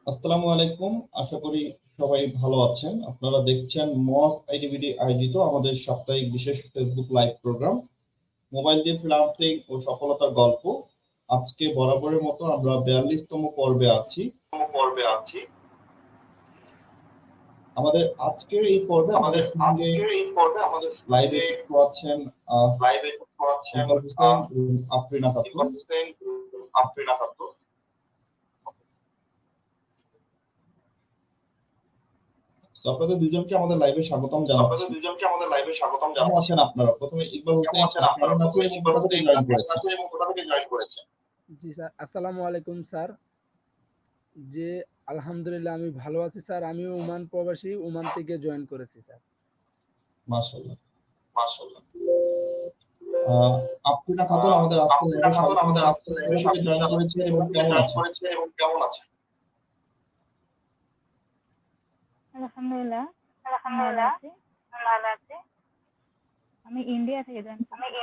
আসসালামু আলাইকুম। আশা করি সবাই ভালো আছেন। আপনারা দেখছেন মস আইডিবিডি আয়োজিত আমাদের সাপ্তাহিক বিশেষ ফেসবুক লাইভ প্রোগ্রাম মোবাইল দিয়ে ফ্রিল্যান্সিং ও সফলতার গল্প। আজকে বরাবরের মতো আমরা 42তম পর্বে আছি। আমাদের আজকের এই পর্বে আমাদের সঙ্গে লাইভে যুক্ত আছেন ইকবাল হোসেন এবং আফরিনা খাতুন। আপনাদের দুজনকে আমাদের লাইভে স্বাগতম জানাচ্ছি। কেমন আছেন আপনারা? প্রথমে ইকবাল হোসেন কেমন আছেন এবং কোথা থেকে জয়েন করেছেন? জি স্যার, আসসালামু আলাইকুম স্যার। জি, আলহামদুলিল্লাহ আমি ভালো আছি স্যার। আমিও ওমান প্রবাসী, ওমান থেকে জয়েন করেছি স্যার। মাশাআল্লাহ। আহ, আফরিনা খাতুন আমাদের আজকে লাইভে স্বাগতম জানাচ্ছি। কোথা থেকে জয়েন করেছেন এবং কেমন আছেন? আলহামদুলিল্লাহ ভালো আছি। আমি ইন্ডিয়া থেকে জয়েন করেছি।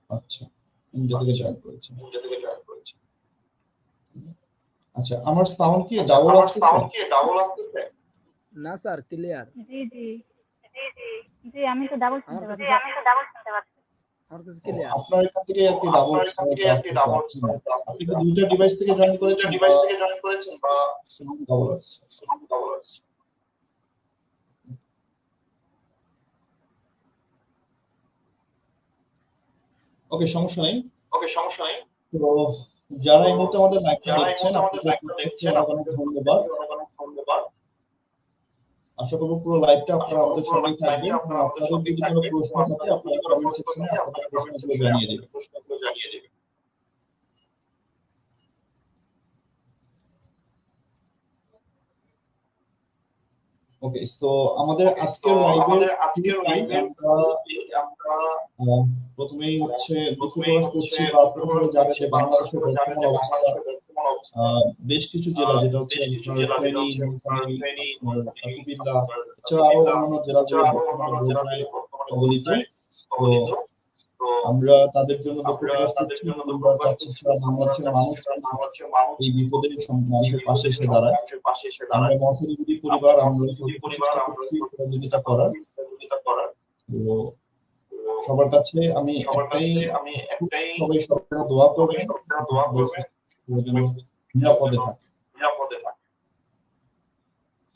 আচ্ছা, ইন্ডিয়া থেকে জয়েন করেছেন। আচ্ছা, আমার সাউন্ড কি ডাবল আসতেছে? না স্যার, ক্লিয়ার। জি জি জি আমি তো ডাবল আমার শুনতে কাছে পাচ্ছি। আমার কাছে ক্লিয়ার। আপনার এখান থেকে একটি ডাবল সাউন্ড আসতেছে। আপনি কি দুইটা ডিভাইস থেকে জয়েন করেছেন বা সাউন্ড ডাবল আসছে? ওকে, সমস্যা নেই। তো যারা এই মুহূর্তে আমাদের লাইভটা দেখছেন আপনাদের প্রত্যেককে অনেক অনেক ধন্যবাদ। আশা করব পুরো লাইভটা আপনারা আমাদের সঙ্গেই থাকবেন এবং আপনাদের যদি কোনো প্রশ্ন থাকে আপনারা কমেন্ট সেকশনে আপনাদের প্রশ্নগুলো জানিয়ে দেবেন। ওকে, সো আমাদের আজকের লাইভের আমরা প্রথমেই হচ্ছে দুঃখ প্রকাশ করছি বা আপনারা সবাই জানেন যে বাংলাদেশের বর্তমান অবস্থা বেশ কিছু জেলা যেটা হচ্ছে আপনার ফেনী, নোয়াখালী, আপনার কুমিল্লা, এছাড়া আরো অন্যান্য জেলাগুলো বর্তমানে বন্যায় কবলিত। তো আমরা তাদের জন্য দুঃখ প্রকাশ করছি। আমরা চাচ্ছি সারা বাংলাদেশের মানুষ এই বিপদে মানুষের পাশে এসে দাঁড়ায়। আমরা মহাসিনী পরিবার আমরা চেষ্টা করছি সহযোগিতা করার। তো সবার কাছে আমি একটাই সবাই সবার দোয়া করবেন যেন নিরাপদে থাকে।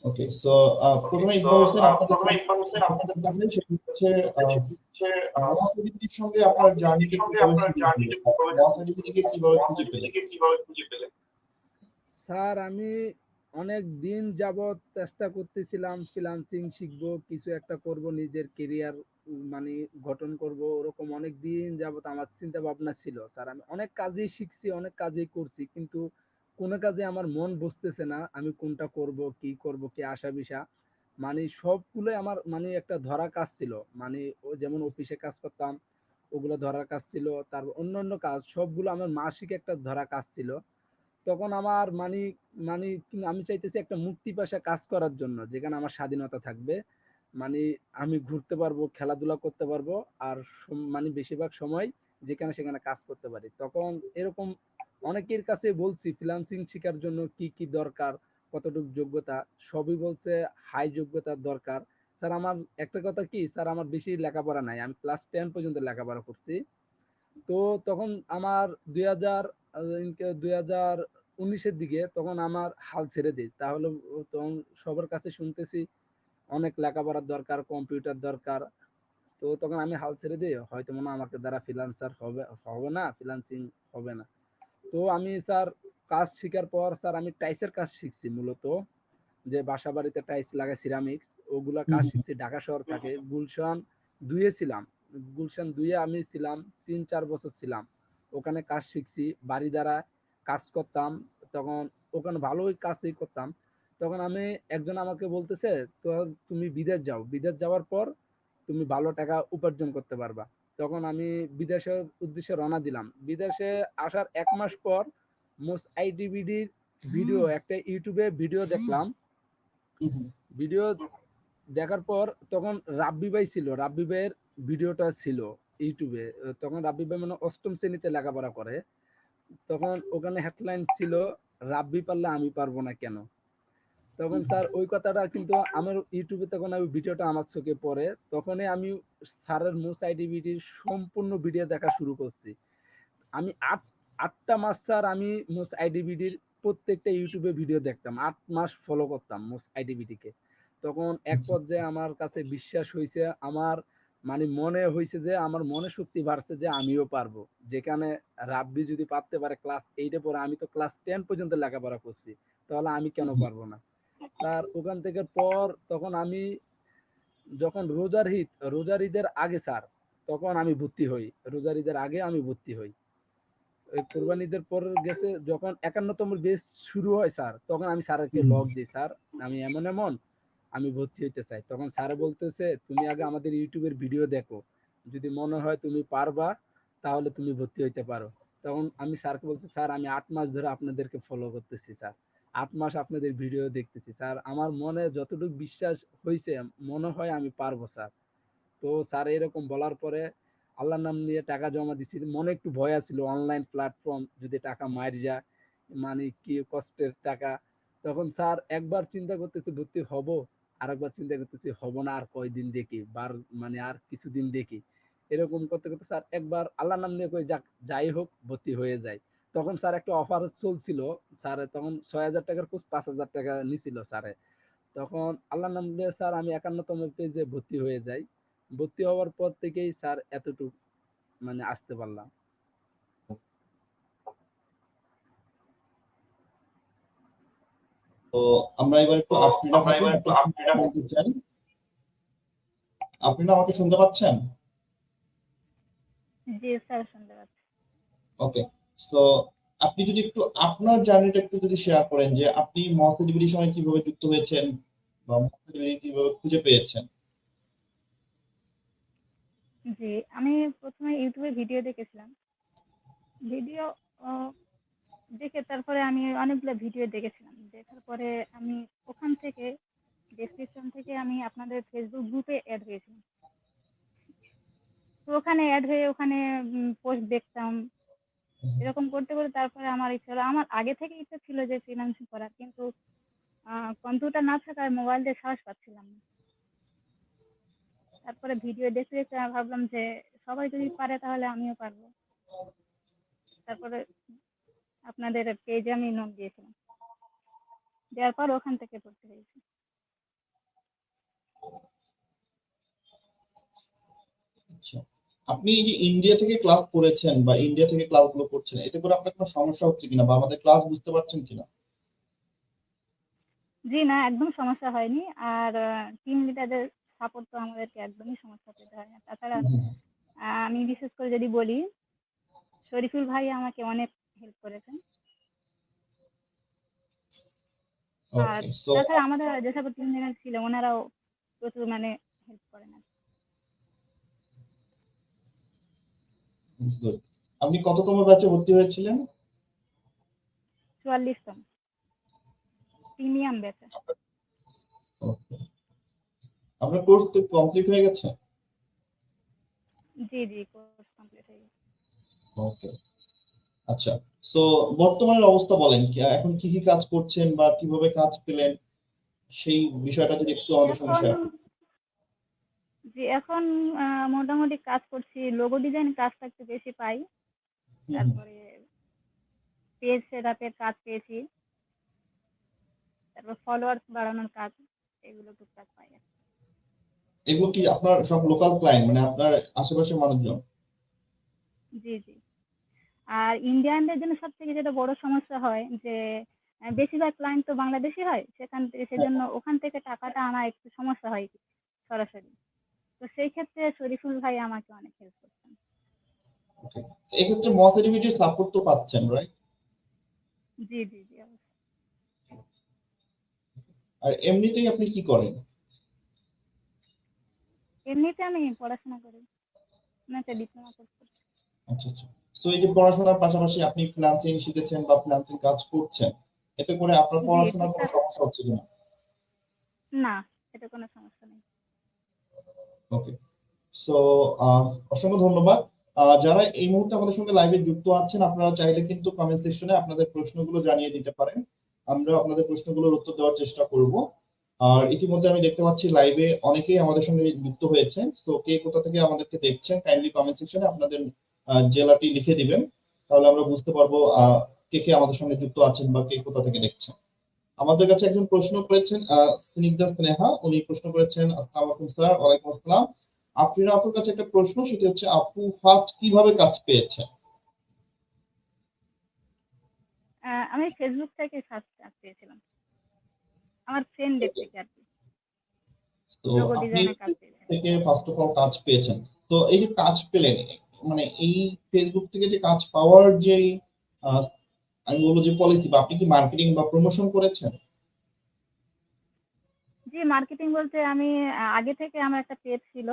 ওকে, সো প্রথমে ইকবাল হোসেন আপনাদের হচ্ছে মহাসিনীর সঙ্গে আপনার জার্নিটা কিভাবে শুরু হলো? মহাসিনীকে কিভাবে খুঁজে পেলেন? স্যার, আমি অনেক দিন যাবৎ চেষ্টা করতেছিলাম ফ্রিল্যান্সিং শিখবো, কিছু একটা করব, নিজের কেরিয়ার মানে গঠন করব, ওরকম অনেক দিন যাবৎ আমার চিন্তা ভাবনা ছিল। স্যার, আমি অনেক কাজই শিখছি, অনেক কাজই করছি, কিন্তু কোনো কাজে আমার মন বসতেছে না। আমি কোনটা করব, কি আশা বিষা, মানে সবগুলো আমার মানে একটা ধরা কাজ ছিল। মানে ও যেমন অফিসে কাজ করতাম, ওগুলো ধরার কাজ ছিল। তারপর অন্যান্য কাজ সবগুলো আমার মাসিক একটা ধরা কাজ ছিল। তখন আমার মানে আমি চাইতেছি একটা মুক্তি পেশা কাজ করার জন্য, যেখানে আমার স্বাধীনতা থাকবে। মানে আমি ঘুরতে পারবো, খেলাধুলা করতে পারবো, আর মানে বেশিরভাগ সময় যেখানে সেখানে কাজ করতে পারি। তখন এরকম অনেকের কাছে বলছি ফ্রিল্যান্সিং শেখার জন্য কি কি দরকার, কতটুকু যোগ্যতা, সবই বলছে হাই যোগ্যতার দরকার। স্যার, আমার একটা কথা কি স্যার, আমার বেশি লেখাপড়া নাই, আমি ক্লাস 10 পর্যন্ত লেখাপড়া করছি। তো তখন আমার 2019-এর দিকে তখন আমার হাল ছেড়ে দিই। তাহলে তখন সবার কাছে শুনতেছি অনেক লেখাপড়ার দরকার, কম্পিউটার দরকার। তো তখন আমি হাল ছেড়ে দিই, হয়তো মনে হয় আমাকে দ্বারা ফ্রিল্যান্সার হবে না, ফ্রিল্যান্সিং হবে না। তো আমি স্যার কাজ শিখার পর স্যার আমি টাইসের কাজ শিখছি মূলত, যে বাসা বাড়িতে টাইলস লাগায় সিরামিক্স, ওগুলা কাজ শিখছি ঢাকা শহর থেকে। গুলশান 2-এ ছিলাম। গুলশান 2-এ আমি ছিলাম 3-4 বছর ছিলাম। ওখানে কাজ শিখছি, বাড়ি দ্বারা কাজ করতাম। তখন ওখানে ভালোই কাজই করতাম। তখন আমি একজন আমাকে বলতেছে, তো তুমি বিদেশ যাও, বিদেশ যাওয়ার পর তুমি ভালো টাকা উপার্জন করতে পারবা। তখন আমি বিদেশের উদ্দেশ্যে রওনা দিলাম। বিদেশে আসার 1 মাস পর মোস্ট আইডিবিডির ভিডিও, একটা ইউটিউবে ভিডিও দেখলাম। ভিডিও দেখার পর তখন রাব্বি ভাই ছিল, রাব্বি ভাইয়ের ভিডিওটা ছিল ইউটিউবে। তখন রাব্বি ভাই মানে 8ম শ্রেণীতে লেখাপড়া করে। তখন ওখানে হেডলাইন ছিল রাব্বি পারলে আমি পারবো না কেন? তখন স্যার ওই কথাটা কিন্তু আমার ইউটিউবে তখন আমি ভিডিওটা আমার চোখে পড়ে, তখনই আমি স্যারের মোস্ট আইডিভিটির সম্পূর্ণ ভিডিও দেখা শুরু করছি। আমি ৮টা মাস স্যার আমি মোস্ট আইডিভিটির প্রত্যেকটা ইউটিউবে ভিডিও দেখতাম, ৮ মাস ফলো করতাম মোস্ট আইডিভিটিকে। তখন এক আচ্ছা। পর্যায়ে আমার কাছে বিশ্বাস হয়েছে, আমার মানে মনে হয়েছে যে আমার মনে শক্তি বাড়ছে যে আমিও পারবো। যেখানে রাব্বি যদি পারতে পারে ক্লাস 8 পড়ে, আমি তো ক্লাস 10 পর্যন্ত লেখাপড়া করছি, তাহলে আমি কেন পারবো না? তার ওখান থেকে পর তখন আমি যখন রোজার ঈদের আগে স্যার, তখন আমি ভর্তি হই। রোজার ঈদের আগে আমি ভর্তি হই। ওই কোরবানি ঈদের পর গেছে যখন ৫১তম বেচ শুরু হয় স্যার, তখন আমি স্যারকে হুম। লক দিই, স্যার আমি এমন আমি ভর্তি হইতে চাই। তখন স্যার বলতেছে তুমি আগে আমাদের ইউটিউবের ভিডিও দেখো, যদি মনে হয় তুমি পারবা তাহলে তুমি ভর্তি হইতে পারো। তখন আমি স্যারকে বলছি, স্যার আমি ৮ মাস ধরে আপনাদেরকে ফলো করতেছি স্যার, ৮ মাস আপনাদের ভিডিও দেখতেছি স্যার, আমার মনে যতটুকু বিশ্বাস হয়েছে মনে হয় আমি পারবো স্যার। তো স্যার এরকম বলার পরে আল্লাহর নাম নিয়ে টাকা জমা দিছি। মনে একটু ভয় আছিল, অনলাইন প্ল্যাটফর্ম যদি টাকা মাইর যায়, মানে কি কষ্টের টাকা। তখন স্যার একবার চিন্তা করতেছি ভর্তি হব, আরেকবার চিন্তা করতেছি হব না, আর কয়দিন দেখি, মানে আর কিছুদিন দেখি। এরকম করতে করতে স্যার একবার আল্লাহর নাম নিয়ে কই যাক, যাই হোক ভর্তি হয়ে যায়। তখন স্যার একটা অফার চলছিল, স্যার তখন ৬,০০০ টাকার কোর্স ৫,০০০ টাকা নিছিল স্যারে। তখন আল্লাহর নাম নিয়ে স্যার আমি ৫১তম পেজে ভর্তি হয়ে যাই। ভর্তি হওয়ার পর থেকেই স্যার এতটুক মানে আসতে পারলাম। তো আমরা এবার একটু আফরিনা খাতুন একটা কিছু বলতে চাই। আফরিনা আমাকে শুনতে পাচ্ছেন? জি স্যার, শুনতে পাচ্ছি। ওকে। তো আপনি যদি একটু আপনার জার্নিটা একটু যদি শেয়ার করেন যে আপনি মহাস্থান সময় কিভাবে যুক্ত হয়েছেন বা মহাস্থান কিভাবে খুঁজে পেয়েছেন। জি, আমি প্রথমে ইউটিউবে ভিডিও দেখেছিলাম। ভিডিও দেখে তারপরে আমি অনেকগুলো ভিডিও দেখেছিলাম। দেখার পরে আমি ওখান থেকে ডেসক্রিপশন থেকে আমি আপনাদের ফেসবুক গ্রুপে অ্যাড হয়েছিলাম। তো ওখানে অ্যাড হয়ে ওখানে পোস্ট দেখতাম। এরকম করতে করতে তারপরে আমার ইচ্ছা হলো, আমার আগে থেকে ইচ্ছা ছিল যে ফ্রিল্যান্সিং করার, কিন্তু কম্পিউটার না থাকায় মোবাইল দিয়ে সাহস পাচ্ছিলাম না। তারপরে ভিডিও দেখতে দেখতে আমি ভাবলাম যে সবাই যদি পারে তাহলে আমিও পারবো। তারপরে আপনাদের পেজে আমি নোট দিয়েছিলাম, দেওয়ার পর ওখান থেকে ভর্তি হয়েছি। আচ্ছা। আপনি এই যে ইন্ডিয়া থেকে ক্লাস করেছেন বা ইন্ডিয়া থেকে ক্লাসগুলো করছেন, এতে করে আপনার কোনো সমস্যা হচ্ছে কিনা বা আমাদের ক্লাস বুঝতে পারছেন কিনা? জি না, একদম সমস্যা হয়নি। আর টিম লিডারদের সাপোর্ট তো আমাদেরকে একদমই সমস্যা পেতে হয় না। তাছাড়া আমি বিশেষ করে যদি বলি, শরীফুল ভাই আমাকে অনেক হেল্প করেছেন। আর ওকে। সো তাছাড়া আমাদের যে সকল টিম লিডার ছিল ওনারাও প্রচুর মানে হেল্প করেন আর কি। আপনি কততম ব্যাচে ভর্তি হয়েছিলেন? ৪৪তম প্রিমিয়াম ব্যাচে। ওকে। আপনার কোর্স তো কমপ্লিট হয়ে গেছে? জি জি, কোর্স কমপ্লিট হয়ে গেছে। ওকে। আচ্ছা। সো বর্তমানের অবস্থা বলেন, এখন কি কি কাজ করছেন বা কিভাবে কাজ পেলেন, সেই বিষয়টা যদি একটু আমাদের সঙ্গে এখন শেয়ার করেন। জি এখন মোটামুটি কাজ করছি, লোগো ডিজাইন কাজটা একটু বেশি পাই। হুম। তারপরে পেজ সেটআপের কাজ পেয়েছি। তারপর ফলোয়ার্স বাড়ানোর কাজ, এগুলো টুকটাক পাই আর কি। এগুলো কি আপনার সব লোকাল ক্লায়েন্ট, মানে আপনার আশেপাশের মানুষজন? জি জি। আর ইন্ডিয়ানদের জন্য সব থেকে যেটা বড় সমস্যা হয় যে বেশিরভাগ ক্লায়েন্ট তো বাংলাদেশি হয়, সেখান থেকে হ্যাঁ। সেজন্য ওখান থেকে টাকাটা আনা একটু সমস্যা হয় সরাসরি। তো সেই ক্ষেত্রে শরীফুল ভাই আমাকে অনেক হেল্প করতেন। ওকে। এক্ষেত্রে মহাস্থান সাপোর্ট তো পাচ্ছেন, রাইট? জি জি জি, অবশ্যই। আর এমনিতেই আপনি কি করেন? এমনিতে আমি পড়াশোনা করি, আমি একটা ডিপ্লোমা কোর্স করছি। আচ্ছা আচ্ছা। সো এই যে পড়াশোনার পাশাপাশি আপনি ফ্রিল্যান্সিং শিখেছেন বা ফ্রিল্যান্সিং কাজ করছেন, এতে করে আপনার জি, পড়াশোনার কোনো টুকটাক। সমস্যা হচ্ছে কিনা? না, এটা কোনো সমস্যা নেই। ওকে। সো অসংখ্য ধন্যবাদ। যারা এই মুহূর্তে আমাদের সঙ্গে লাইভে যুক্ত আছেন, আপনারা চাইলে কিন্তু কমেন্ট সেকশনে আপনাদের প্রশ্নগুলো জানিয়ে দিতে পারেন, আমরা আপনাদের প্রশ্নগুলোর উত্তর দেওয়ার চেষ্টা করব। আর ইতিমধ্যে আমি দেখতে পাচ্ছি লাইভে অনেকেই আমাদের সঙ্গে যুক্ত হয়েছেন। তো কে কোথা থেকে আমাদেরকে দেখছেন কাইন্ডলি কমেন্ট সেকশনে আপনাদের জেলাটি লিখে দিবেন, তাহলে আমরা বুঝতে পারবো কে কে আমাদের সঙ্গে যুক্ত আছেন বা কে কোথা থেকে দেখছেন। আমাদের কাছে একজন প্রশ্ন করেছেন স্নিগ্ধা স্নেহা, উনি প্রশ্ন করেছেন আসসালামু আলাইকুম স্যার। ওয়ালাইকুম আসসালাম। আপুর কাছে একটা প্রশ্ন, সেটি হচ্ছে আপু ফার্স্ট কিভাবে কাজ পেয়েছেন? আমি ফেসবুক থেকে ফার্স্ট কাজ পেয়েছিলাম, আমার ফ্রেন্ডদের থেকে আর কি, তো লোগো আপনি ডিজাইনের কাজ পেয়েছিলাম। থেকে ফার্স্ট অফ অল কাজ পেয়েছেন, তো এই যে কাজ পেলেন, মানে এই ফেসবুক থেকে যে কাজ পাওয়ার যে আমি বলবো যে পলিসি, বা আপনি কি মার্কেটিং বা প্রমোশন করেছেন? জি, মার্কেটিং বলতে আমি আগে থেকে আমার একটা পেজ ছিল,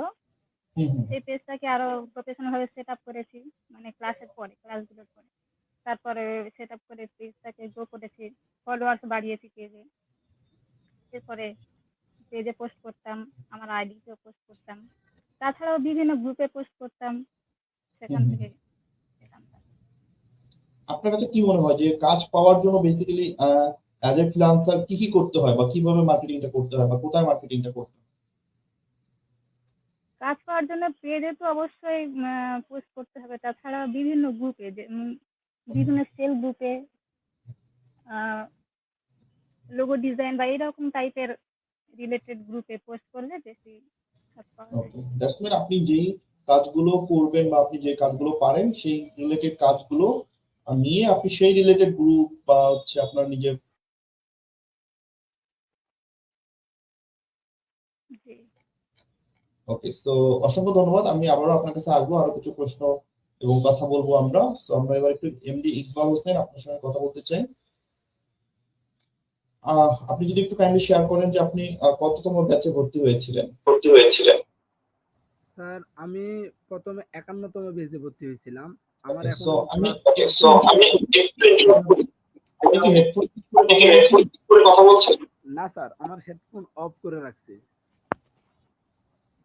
হুম হুম সেই পেজটাকে আরো প্রফেশনাল ভাবে সেট আপ করেছি, মানে ক্লাসগুলোর পরে তারপরে সেট আপ করে পেজটাকে গ্রো করেছি, ফলোয়ার্স বাড়িয়েছি পেজে। এরপরে পেজে পোস্ট করতাম, আমার আইডিতেও পোস্ট করতাম, তাছাড়াও বিভিন্ন গ্রুপে পোস্ট করতাম, হুম সেখান হুম। থেকে পেতাম। আপনার কাছে কি মনে হয় যে কাজ পাওয়ার জন্য বেসিক্যালি অ্যাজ এ ফ্রিল্যান্সার কি কি করতে হয়, বা কিভাবে মার্কেটিংটা করতে হয়, বা কোথায় মার্কেটিংটা করতে হয়? কাজ পাওয়ার জন্য পেজে তো অবশ্যই পোস্ট করতে হবে, তাছাড়া বিভিন্ন গ্রুপে বিভিন্ন সেল গ্রুপে লোগো ডিজাইন বা এরকম টাইপের রিলেটেড গ্রুপে পোস্ট করলে বেশি কাজ পাওয়া যায়। ওকে, দ্যাটস মিন আপনি যেই কাজগুলো করবেন বা আপনি যে কাজগুলো পারেন সেই রিলেটেড কাজগুলো নিয়ে আপনি সেই রিলেটেড গ্রুপ বা হচ্ছে আপনার নিজের। জি। ওকে, সো অসংখ্য ধন্যবাদ। আমি আবারও আপনার কাছে আসবো, আরো কিছু প্রশ্ন এবং কথা বলবো আমরা। সো আমরা এবার একটু এমডি ইকবাল হোসেন আপনার সঙ্গে কথা বলতে চাই। আপনি যদি একটু কাইন্ডলি শেয়ার করেন যে আপনি কততম ব্যাচে ভর্তি হয়েছিলেন? স্যার আমি প্রথমে 51তম বেজে ভর্তি হয়েছিলাম। আমার ওকে, সো এখনো আমি ক্লাস সো আমি একটু interrupt করি। আপনি কি হেডফোন করে কথা বলছেন? না স্যার, আমার হেডফোন অফ করে রাখছি।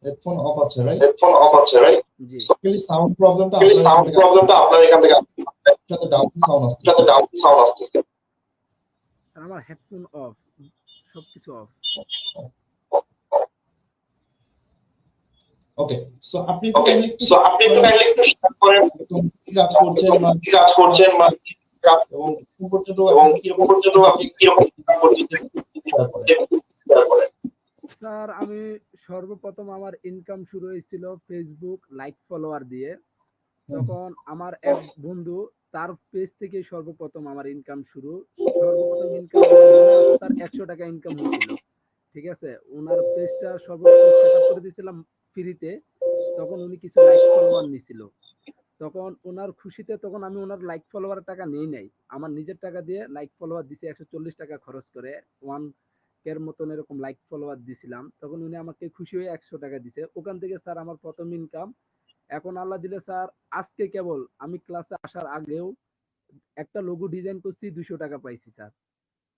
হেডফোন অফ আছে, রাইট? জি খালি সাউন্ড প্রবলেমটা আপনার এখান থেকে সাথে ডাউন সাউন্ড আসছে। স্যার, আমার হেডফোন অফ, সবকিছু অফ। ওকে, সো আপনি একটু কাইন্ডলি একটু share করেন কি কাজ করছেন বা এবং কিরকম share করেন। স্যার আমি সর্বপ্রথম আমার ইনকাম শুরু হয়েছিল ফেসবুক লাইক ফলোয়ার দিয়ে। তখন আমার এক বন্ধু, তার পেজ থেকে সর্বপ্রথম আমার ইনকাম শুরু। সর্বপ্রথম ইনকাম মনে আছে তার 100 টাকা ইনকাম হয়েছিল। ঠিক আছে, ওনার পেজটা সর্বপ্রথম সেট আপ করে দিয়েছিলাম ফ্রিতে। তখন উনি কিছু লাইক ফলোয়ার নিছিল। তখন ওনার খুশিতে তখন আমি ওনার লাইক ফলোয়ার টাকা নেই নাই, আমার নিজের টাকা দিয়ে লাইক ফলোয়ার দিছি 140 টাকা খরচ করে। 1K মতন এরকম লাইক ফলোয়ার দিছিলাম। তখন উনি আমাকে খুশি হয়ে 100 টাকা দিছে। ওখান থেকে স্যার আমার প্রথম ইনকাম। এখন আল্লাহ দিলে স্যার, আজকে কেবল আমি ক্লাসে আসার আগেও একটা লোগো ডিজাইন করছি, 200 টাকা পাইছি স্যার।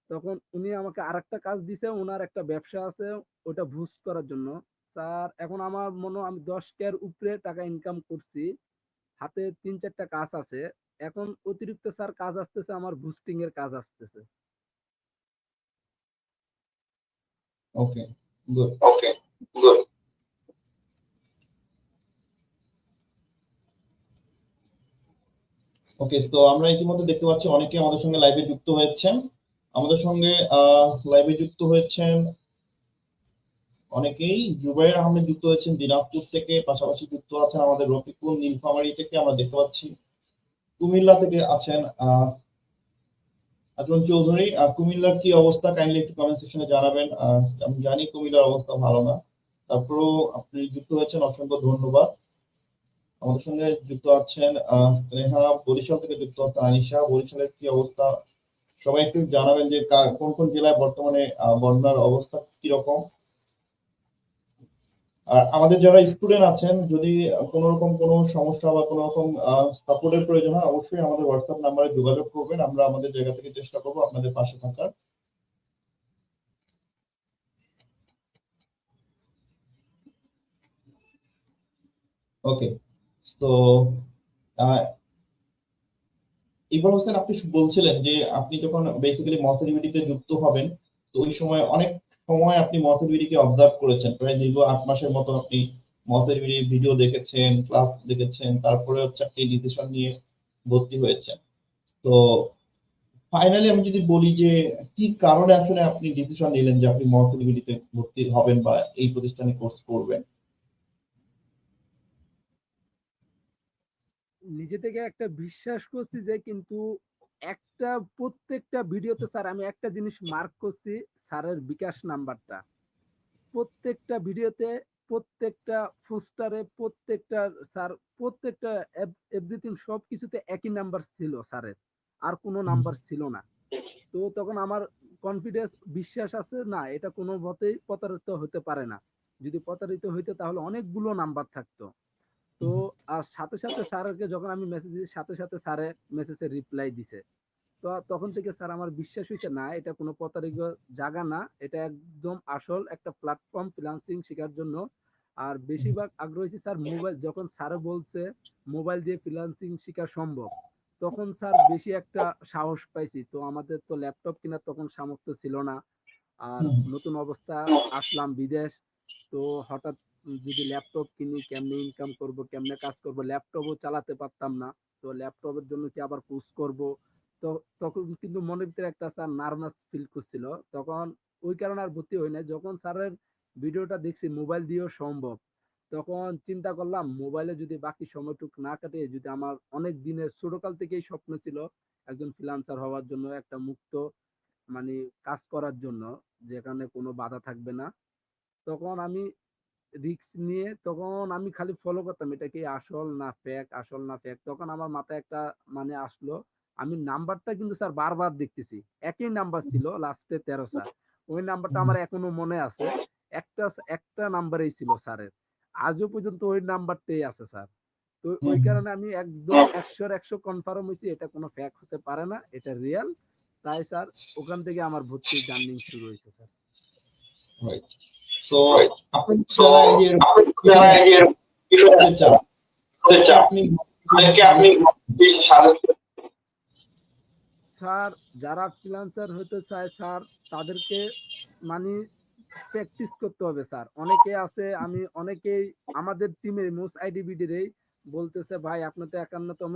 তখন উনি আমাকে আরেকটা কাজ দিছে, ওনার একটা ব্যবসা আছে, ওটা বুস্ট করার জন্য। স্যার এখন আমার মনে হয় আমি 10K উপরে টাকা ইনকাম করছি। হাতে 3-4টা কাজ আছে। এখন অতিরিক্ত স্যার কাজ আসতেছে, আমার বুস্টিং এর কাজ আসতেছে। ওকে, গুড। ওকে, তো আমরা ইতিমধ্যে দেখতে পাচ্ছি অনেকে আমাদের সঙ্গে লাইভে যুক্ত হয়েছেন। আমাদের সঙ্গে লাইভে যুক্ত হয়েছেন অনেকেই। জুবাইর আহমেদ যুক্ত হয়েছেন দিনাজপুর থেকে, পাশাপাশি যুক্ত আছেন আমাদের রফিকুল নীলফামারী থেকে, আমরা দেখতে পাচ্ছি কুমিল্লা থেকে আছেন আজমল চৌধুরী। কুমিল্লার কি অবস্থা কাইন্ডলি একটু কমেন্ট সেকশনে জানাবেন। আমি জানি কুমিল্লার অবস্থা ভালো না, তারপরেও আপনি যুক্ত হয়েছেন, অসংখ্য ধন্যবাদ। আমাদের সঙ্গে যুক্ত আছেন স্নেহা, বরিশাল থেকে যুক্ত আছেন আনিশা। বরিশালের কি অবস্থা সবাই একটু জানাবেন যে কোন কোন জেলায় বর্তমানে বন্যার অবস্থা কিরকম। আর আমাদের যারা স্টুডেন্ট আছেন, যদি কোনো রকম কোনো সমস্যা বা কোনো রকম সাপোর্টের প্রয়োজন হয়, অবশ্যই আমাদের হোয়াটসঅ্যাপ নাম্বারে যোগাযোগ করবেন, আমরা আমাদের জায়গা থেকে চেষ্টা করবো আপনাদের পাশে থাকার। ওকে, তো আহ, ইকবাল হোসেন, আপনি বলছিলেন যে আপনি যখন বেসিক্যালি মথেরিবিডিতে যুক্ত হবেন, তো ওই সময় অনেক সময় আপনি মথেরিবিডিকে অবজার্ভ করেছেন, প্রায় দীর্ঘ 8 মাসের মতো আপনি মথেরিবিডি ভিডিও দেখেছেন, ক্লাস দেখেছেন, তারপরে হচ্ছে আপনি ডিসিশন নিয়ে ভর্তি হয়েছেন। তো ফাইনালি আমি যদি বলি যে কি কারণে আসলে আপনি ডিসিশন নিলেন যে আপনি মথেরিবিডিতে ভর্তি হবেন বা এই প্রতিষ্ঠানে কোর্স করবেন? নিজে থেকে একটা বিশ্বাস করছি যে, কিন্তু একটা প্রত্যেকটা ভিডিওতে স্যার আমি একটা জিনিস মার্ক করছি, স্যারের বিকাশ নাম্বারটা প্রত্যেকটা ভিডিওতে, প্রত্যেকটা পোস্টারে, প্রত্যেকটা স্যার, প্রত্যেকটা এভরিথিং সবকিছুতে একই নাম্বার ছিল স্যারের, আর কোনো নাম্বার ছিল না। তো তখন আমার কনফিডেন্স, বিশ্বাস আছে না এটা কোনো মতেই প্রতারিত হতে পারে না। যদি প্রতারিত হইতো তাহলে অনেকগুলো নাম্বার থাকতো। তো আর সাথে সাথে স্যারকে যখন আমি মেসেজ দিয়েছি, সাথে সাথে স্যারে মেসেজের রিপ্লাই দিছে। তো তখন থেকে স্যার আমার বিশ্বাস হয়েছে না এটা কোনো প্রতারিত জায়গা না, এটা একদম আসল একটা প্ল্যাটফর্ম ফ্রিল্যান্সিং শেখার জন্য। আর বেশিরভাগ আগ্রহ হয়েছে স্যার মোবাইল, যখন স্যার বলছে মোবাইল দিয়ে ফ্রিল্যান্সিং শেখা সম্ভব, তখন স্যার বেশি একটা সাহস পাইছি। তো আমাদের তো ল্যাপটপ কেনার তখন সামর্থ্য ছিল না, আর নতুন অবস্থা, আসলাম বিদেশ। তো হঠাৎ যদি ল্যাপটপ কিনি, কেমনে ইনকাম করব, কেমনে কাজ করব, ল্যাপটপও চালাতে পারতাম না। তো ল্যাপটপের জন্য কি আবার কোর্স করব? তো তখন কিন্তু মনের ভিতরে একটা স্যার নার্ভাস ফিল করছিল। তখন ওই কারণে আর ভর্তি হই নাই। যখন স্যারের ভিডিওটা দেখছি মোবাইল দিয়েও সম্ভব, তখন চিন্তা করলাম মোবাইলে যদি বাকি সময়টুক না কাটে, যদি আমার অনেক দিনের ছোটকাল থেকেই স্বপ্ন ছিল একজন ফ্রিল্যান্সার হওয়ার জন্য, একটা মুক্ত মানে কাজ করার জন্য, যেখানে কোনো বাধা থাকবে না। তখন আমি রিস্ক নিয়ে, তখন আমি খালি ফলো করতাম এটা কি আসল না ফেক, আসল না ফেক। তখন আমার মাথায় একটা মানে আসলো, আমি নাম্বারটা কিন্তু স্যার বারবার দেখতেছি, একই নাম্বার ছিল লাস্টে 13 স্যার। ওই নাম্বারটা আমার এখনো মনে আছে, একটা একটা নাম্বারেই ছিল স্যারের, আজও পর্যন্ত ওই নাম্বারটাই আছে স্যার। তো ওই কারণে আমি একদম 100-100 কনফার্ম হয়েছি এটা কোনো ফেক হতে পারে না, এটা রিয়েল। তাই স্যার ওখান থেকে আমার ভর্তি জার্নি শুরু হয়েছে স্যার। রাইট। সো আপনি যারা এই যে করতে চান, তাদেরকে আপনি স্যার যারা ফ্রিল্যান্সার হতে চায় স্যার, তাদেরকে মানে প্র্যাকটিস করতে হবে স্যার। অনেকে আছে, আমি অনেকেই আমাদের টিমে মোস্ট আইডিবিডির বলতেছে, ভাই আপনি তো 51তম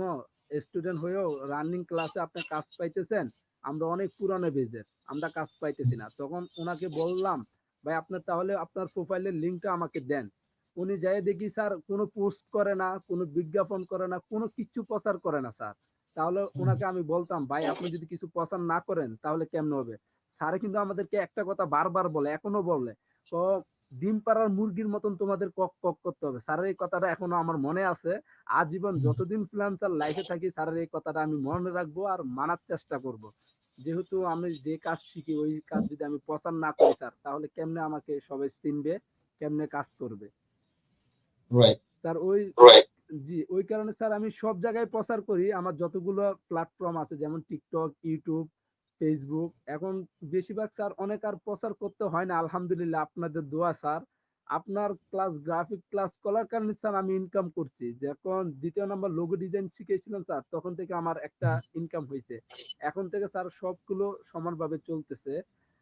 স্টুডেন্ট হয়েও রানিং ক্লাসে আপনি কাজ পাইতেছেন, আমরা অনেক পুরানো বেজের, আমরা কাজ পাইতেছি না। তখন ওনাকে বললাম, ভাই আপনার তাহলে আপনার প্রোফাইলের লিঙ্কটা আমাকে দেন। উনি যাই দেখি স্যার কোনো পোস্ট করে না, কোনো বিজ্ঞাপন করে না, কোনো কিছু প্রচার করে না স্যার। তাহলে ওনাকে আমি বলতাম, ভাই আপনি যদি কিছু প্রচার না করেন তাহলে কেমনে হবে? স্যারে কিন্তু আমাদেরকে একটা কথা বারবার বলে, এখনো বলে, তো ডিম পাড়ার মুরগির মতন তোমাদের কক কক করতে হবে। স্যারের এই কথাটা এখনো আমার মনে আছে। আজীবন যতদিন ফ্রিল্যান্সার লাইফে থাকি স্যারের এই কথাটা আমি মনে রাখবো আর মানার চেষ্টা করব। যেহেতু আমি যে কাজ শিখি ওই কাজ যদি আমি প্রচার না করি স্যার, তাহলে কেমনে আমাকে সবাই চিনবে, কেমনে কাজ করবে রাইট। স্যার? ওই জি, ওই কারণে স্যার আমি সব জায়গায় প্রচার করি। আমার যতগুলো প্ল্যাটফর্ম আছে যেমন টিকটক, ইউটিউব, ফেসবুক, এখন বেশিরভাগ স্যার অনেক আর প্রচার করতে হয় না, আলহামদুলিল্লাহ আপনাদের দোয়া স্যার। আপনার ক্লাস, গ্রাফিক ক্লাস করার কারণে স্যার আমি ইনকাম করছি। যখন দ্বিতীয় নাম্বার লোগো ডিজাইন শিখেছিলাম স্যার, তখন থেকে আমার একটা ইনকাম হয়েছে। এখন থেকে স্যার সবগুলো সমানভাবে চলতেছে।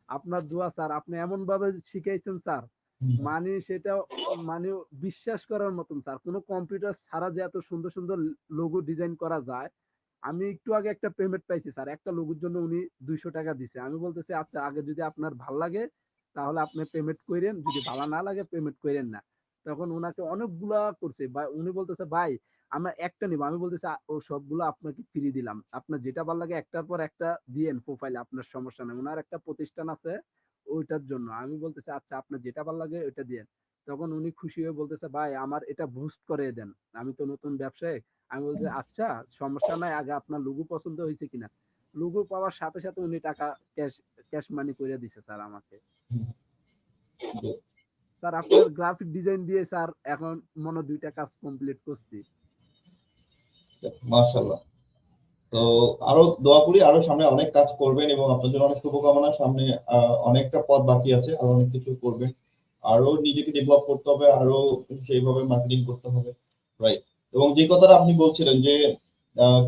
আপনার দোয়া স্যার, আপনি এমন ভাবে শিখাইছেন স্যার, মানে সেটা মানে বিশ্বাস করার মতন স্যার। কোনো কম্পিউটার ছাড়া যে এত সুন্দর সুন্দর লোগো ডিজাইন করা যায়। আমি একটু আগে একটা পেমেন্ট পাইছি স্যার, একটা লোগোর জন্য উনি 200 টাকা দিছে। আমি বলতেছি আচ্ছা আগে যদি আপনার ভাল লাগে তাহলে আপনি পেমেন্ট করেন, যদি ভালো না লাগে পেমেন্ট করেন না। তখন ওনাকে অনেকগুলা করছে, বা উনি বলতেছে ভাই আমরা একটা নিব। আমি বলতেছি ও সবগুলো আপনাকে ফ্রি দিলাম, আপনার যেটা ভালো লাগে একটার পর একটা দিয়েন প্রোফাইলে, আপনার সমস্যা নেই। ওনার একটা প্রতিষ্ঠান আছে ওইটার জন্য। আমি বলতেছি আচ্ছা আপনার যেটা ভালো লাগে ওইটা দিয়েন। তখন উনি খুশি হয়ে বলতেছে ভাই আমার এটা বুস্ট করে দেন, আমি তো নতুন ব্যবসায়ী। আমি বলছি আচ্ছা সমস্যা নাই, আগে আপনার লোগো পছন্দ হয়েছে কিনা। লোগো পাওয়ার সাথে সাথে উনি টাকা ক্যাশ ক্যাশ মানি করে দিছে স্যার আমাকে। স্যার আপনার গ্রাফিক ডিজাইন দিয়ে স্যার এখন মনে 2টা কাজ কমপ্লিট করছি। মাশাআল্লাহ। তো আরো দোয়া করি, আরো সামনে অনেক কাজ করবেন এবং আপনার জন্য অনেক শুভকামনা। সামনে অনেকটা পথ বাকি আছে, আরো অনেক কিছু করবেন, আরো নিজেকে ডেভেলপ করতে হবে, আরো সেইভাবে মার্কেটিং করতে হবে। রাইট। এবং যে কথাটা আপনি বলছিলেন যে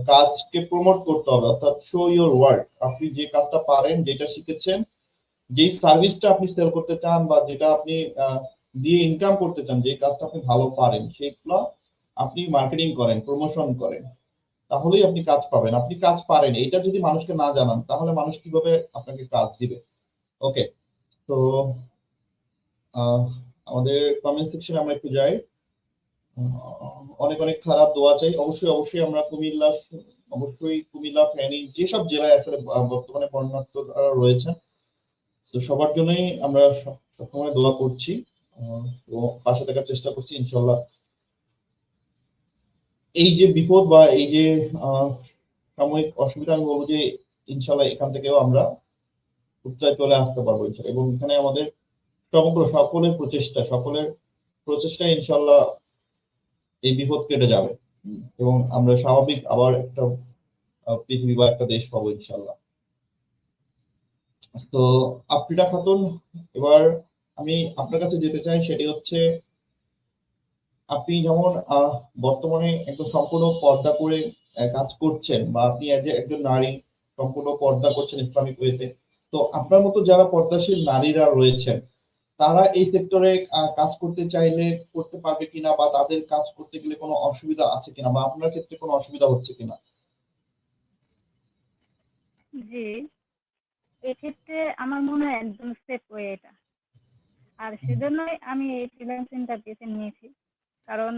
কাজকে প্রমোট করতে হবে, অর্থাৎ শো ইওর ওয়ার্ক। আপনি যে কাজটা পারেন, যেটা শিখেছেন, যেই সার্ভিসটা আপনি সেল করতে চান বা যেটা আপনি দিয়ে ইনকাম করতে চান, যে কাজটা আপনি ভালো পারেন, সেগুলো আপনি মার্কেটিং করেন, প্রমোশন করেন, তাহলেই আপনি কাজ পাবেন। আপনি কাজ পারেন এটা যদি মানুষকে না জানান, তাহলে মানুষ কিভাবে আপনাকে কাজ দিবে? ওকে, তো আমাদের কমেন্ট সেকশনে আমরা একটু যাই। অনেক অনেক খারাপ দোয়া চাই। অবশ্যই অবশ্যই আমরা কুমিল্লা, ফেনী, যেসব জেলায় আসলে বর্তমানে বন্যার্থরা রয়েছেন, তো সবার জন্যই আমরা সবসময় দোয়া করছি, তো পাশে থাকার চেষ্টা করছি ইনশাল্লাহ। এই যে বিপদ বা এই যে সাময়িক অসুবিধা, আমি বলবো যে ইনশাল্লাহ এখান থেকেও আমরা উচ্চায় চলে আসতে পারবো ইনশাল্লাহ। এবং এখানে আমাদের সকলের প্রচেষ্টা ইনশাল্লাহ এই বিপদ কেটে যাবে, এবং আমরা স্বাভাবিক আবার একটা পৃথিবী বা একটা দেশ পাবো ইনশাল্লাহ। তো আফ্রিদা খাতুন, এবার আমি আপনার কাছে যেতে চাই, সেটি হচ্ছে আপনি যেমন বর্তমানে একদম সম্পূর্ণ পর্দা করে কাজ করছেন, বা আপনি একজন নারী সম্পূর্ণ পর্দা করছেন ইসলামিক ওয়েতে, তো আপনার মতো যারা পর্দাশীল নারীরা রয়েছেন, তারা এই সেক্টরে কাজ করতে চাইলে করতে পারবে কিনা, বা তাদের কাজ করতে গেলে কোনো অসুবিধা আছে কিনা, বা আপনার ক্ষেত্রে কোনো অসুবিধা হচ্ছে কিনা? জি, এক্ষেত্রে আমার মনে হয় একদম সেফ ওয়ে এটা। আর সেজন্যই আমি এই ফ্রিল্যান্সিংটা বেছে নিয়েছি। কারণ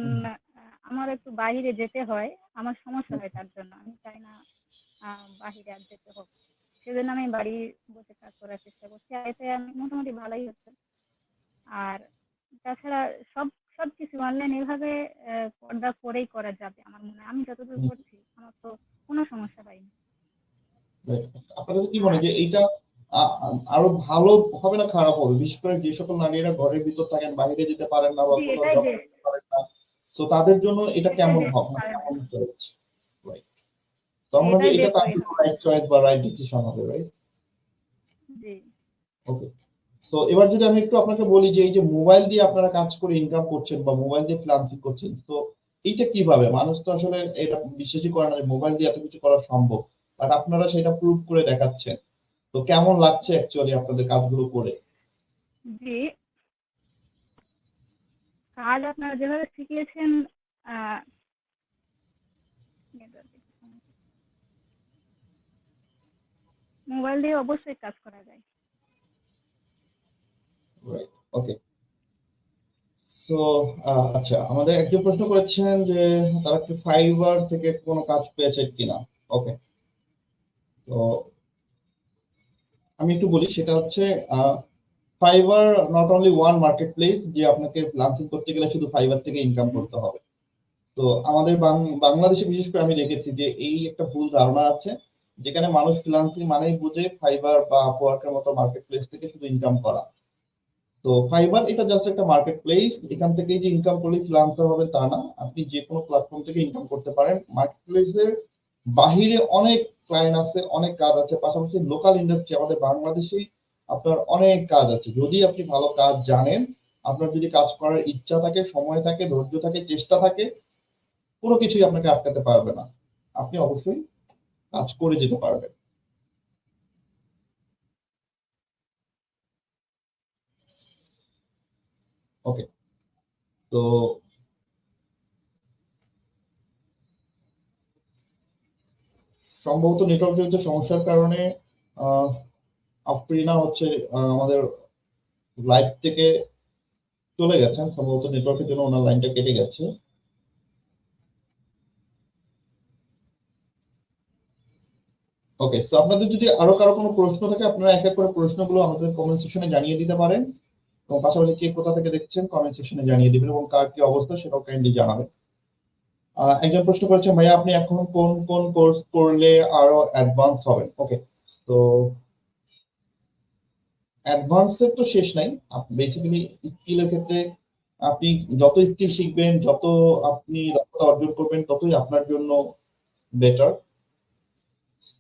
আমার একটু বাইরে যেতে হয়, আমার সমস্যা হয়, তার জন্য আমি চাই না বাহিরে আর যেতে হোক। সেজন্য আমি বাড়ি বসে কাজ করার চেষ্টা করছি, আর এতে আমি মোটামুটি ভালোই হচ্ছে। আর তাছাড়া সব সবকিছু অনলাইন এভাবে পর্দা করেই করা যাবে আমার মনে হয়। আমি যতদূর করছি আমার তো কোনো সমস্যা হয়নি। আপনার কাছে কি মনে আর হয় যে এইটা আরো ভালো হবে না খারাপ হবে? বিশেষ করে যে সকল নারীরা ঘরের ভিতর থাকেন, বাইরে যেতে পারেন না বা জি, কোথাও এটাই জব বেশ, করতে পারেন না, তো তাদের জন্য এটা এটাই কেমন বেশ হবে, মানে তাহলে। কেমন চলছে? রাইট, তো আমার মনে হয় এটাই যে এটা বেশ তার ওয়ে জন্য হবে। রাইট চয়েস বা রাইট ডিসিশন হবে, রাইট? জি ওকে, তো এবার যদি আমি একটু আপনাকে বলি যে এই যে মোবাইল দিয়ে আপনারা কাজ করে ইনকাম করছেন বা মোবাইল দিয়ে ফ্রিল্যান্সিং করছেন, তো এইটা কিভাবে? মানুষ তো আসলে এটা বিশ্বাসই করে না যে মোবাইল দিয়ে এত কিছু করা সম্ভব, বাট আপনারা সেটা প্রুভ করে দেখাচ্ছেন। তো কেমন লাগছে অ্যাকচুয়ালি আপনাদের কাজগুলো করে? জি, কাজ আপনারা যেভাবে শিখিয়েছেন, আহ মোবাইল দিয়ে অবশ্যই কাজ করা যায়। রাইট, ওকে। সো আচ্ছা, আমাদের একজন প্রশ্ন করেছেন যে তারা কি ফাইবার থেকে কোনো কাজ পেয়েছে কিনা। ওকে, তো আমি একটু বলি, সেটা হচ্ছে fibre not only one market place যে আপনাকে ফ্রিল্যান্সিং করতে গেলে শুধু ফাইবার থেকে ইনকাম করতে হবে। তো আমাদের বাংলাদেশে বিশেষ করে আমি দেখেছি যে এই একটা ভুল ধারণা আছে, যেখানে মানুষ ফ্রিল্যান্সিং মানেই বুঝে ফাইবার বা আপওয়ার্কের মতো মার্কেট প্লেস থেকে শুধু ইনকাম করা। তো ফাইবার এটা জাস্ট একটা মার্কেট প্লেস, এখান থেকে যে ইনকাম করলে ফ্রিল্যান্সার হবে তা না, আপনি যে কোনো প্ল্যাটফর্ম থেকে ইনকাম করতে পারেন। মার্কেট প্লেসের বাহিরে অনেক ক্লায়েন্ট আছে, অনেক কাজ আছে, পাশাপাশি লোকাল ইন্ডাস্ট্রি আমাদের বাংলাদেশেই আপনার অনেক কাজ আছে। যদি আপনি ভালো কাজ জানেন, আপনার যদি কাজ করার ইচ্ছা থাকে, সময় থাকে, ধৈর্য থাকে, চেষ্টা থাকে, কোনো কিছুই আপনাকে আটকাতে পারবে না। আপনি অবশ্যই কাজ করে যেতে পারবেন। ওকে, তো সম্ভবত নেটওয়ার্ক জনিত সমস্যার কারণে আহ আফরিনা হচ্ছে আমাদের লাইভ থেকে চলে গেছেন, সম্ভবত নেটওয়ার্কের জন্য ওনার লাইনটা কেটে গেছে। ওকে, সো আপনাদের যদি আরো কারো কোনো প্রশ্ন থাকে, আপনারা এক এক করে প্রশ্নগুলো আমাদের কমেন্ট সেকশনে জানিয়ে দিতে পারেন, এবং পাশাপাশি কে কোথা থেকে দেখছেন কমেন্ট সেকশনে জানিয়ে দিবেন, এবং কার কি অবস্থা সেটাও কাইন্ডলি জানাবেন। একজন প্রশ্ন করেছেন, ভাইয়া আপনি এখন কোন কোন কোর্স করলে আরো অ্যাডভান্স হবেন? ওকে, তো অ্যাডভান্সের তো শেষ নাই। বেসিক্যালি স্কিলের ক্ষেত্রে আপনি যত স্কিল শিখবেন, যত আপনি দক্ষতা অর্জন করবেন, ততই আপনার জন্য বেটার।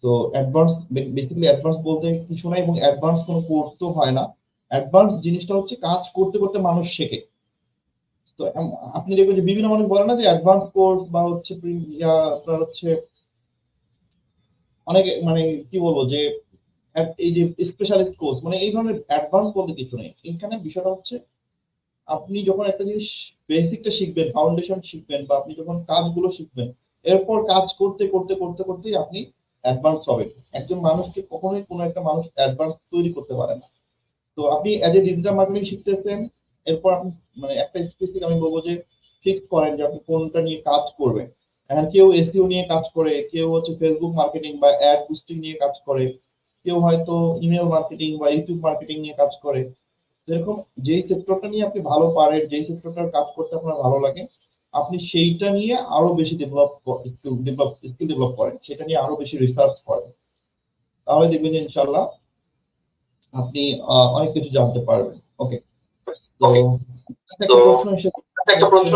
তো অ্যাডভান্স, বেসিক্যালি অ্যাডভান্স বলতে কিছু নাই, এবং অ্যাডভান্স কোনো কোর্স তো হয় না। অ্যাডভান্স জিনিসটা হচ্ছে কাজ করতে করতে মানুষ শেখে। তো আপনি দেখবেন যে বিভিন্ন মানুষ বলে না যে অ্যাডভান্স কোর্স বা হচ্ছে আপনার হচ্ছে অনেক মানে কি বলবো যে এই যে স্পেশালিস্ট কোর্স মানে এই ধরনের অ্যাডভান্স বলতে কিছু নেই। এখানে বিষয়টা হচ্ছে আপনি যখন একটা জিনিস বেসিকটা শিখবেন, ফাউন্ডেশন শিখবেন, বা আপনি যখন কাজগুলো শিখবেন, এরপর কাজ করতে করতে করতে করতেই আপনি অ্যাডভান্স হবেন। একজন মানুষকে কখনোই কোনো একটা মানুষ অ্যাডভান্স তৈরি করতে পারে না। তো আপনি এজ এ ডিজিটাল মার্কেটিং শিখতেছেন, এরপর আপনি মানে একটা স্পেসিফিক আমি বলবো যে ফিক্স করেন যে আপনি কোনটা নিয়ে কাজ করবেন। এখন কেউ এসইও নিয়ে কাজ করে, কেউ হচ্ছে ফেসবুক মার্কেটিং বা অ্যাড বুস্টিং নিয়ে কাজ করে, কেউ হয়তো ইমেল মার্কেটিং বা ইউটিউব মার্কেটিং নিয়ে কাজ করে। যেরকম যেই সেক্টরটা নিয়ে আপনি ভালো পারেন, যেই সেক্টরটার কাজ করতে আপনার ভালো লাগে, আপনি সেইটা নিয়ে আরো বেশি স্কিল ডেভেলপ করেন, সেটা নিয়ে আরো বেশি রিসার্চ করেন। তাহলে দেখবেন যে ইনশাল্লাহ আপনি অনেক কিছু জানতে পারবেন। ওকে, তো একটা তো প্রশ্ন হিসেবে একটা প্রশ্ন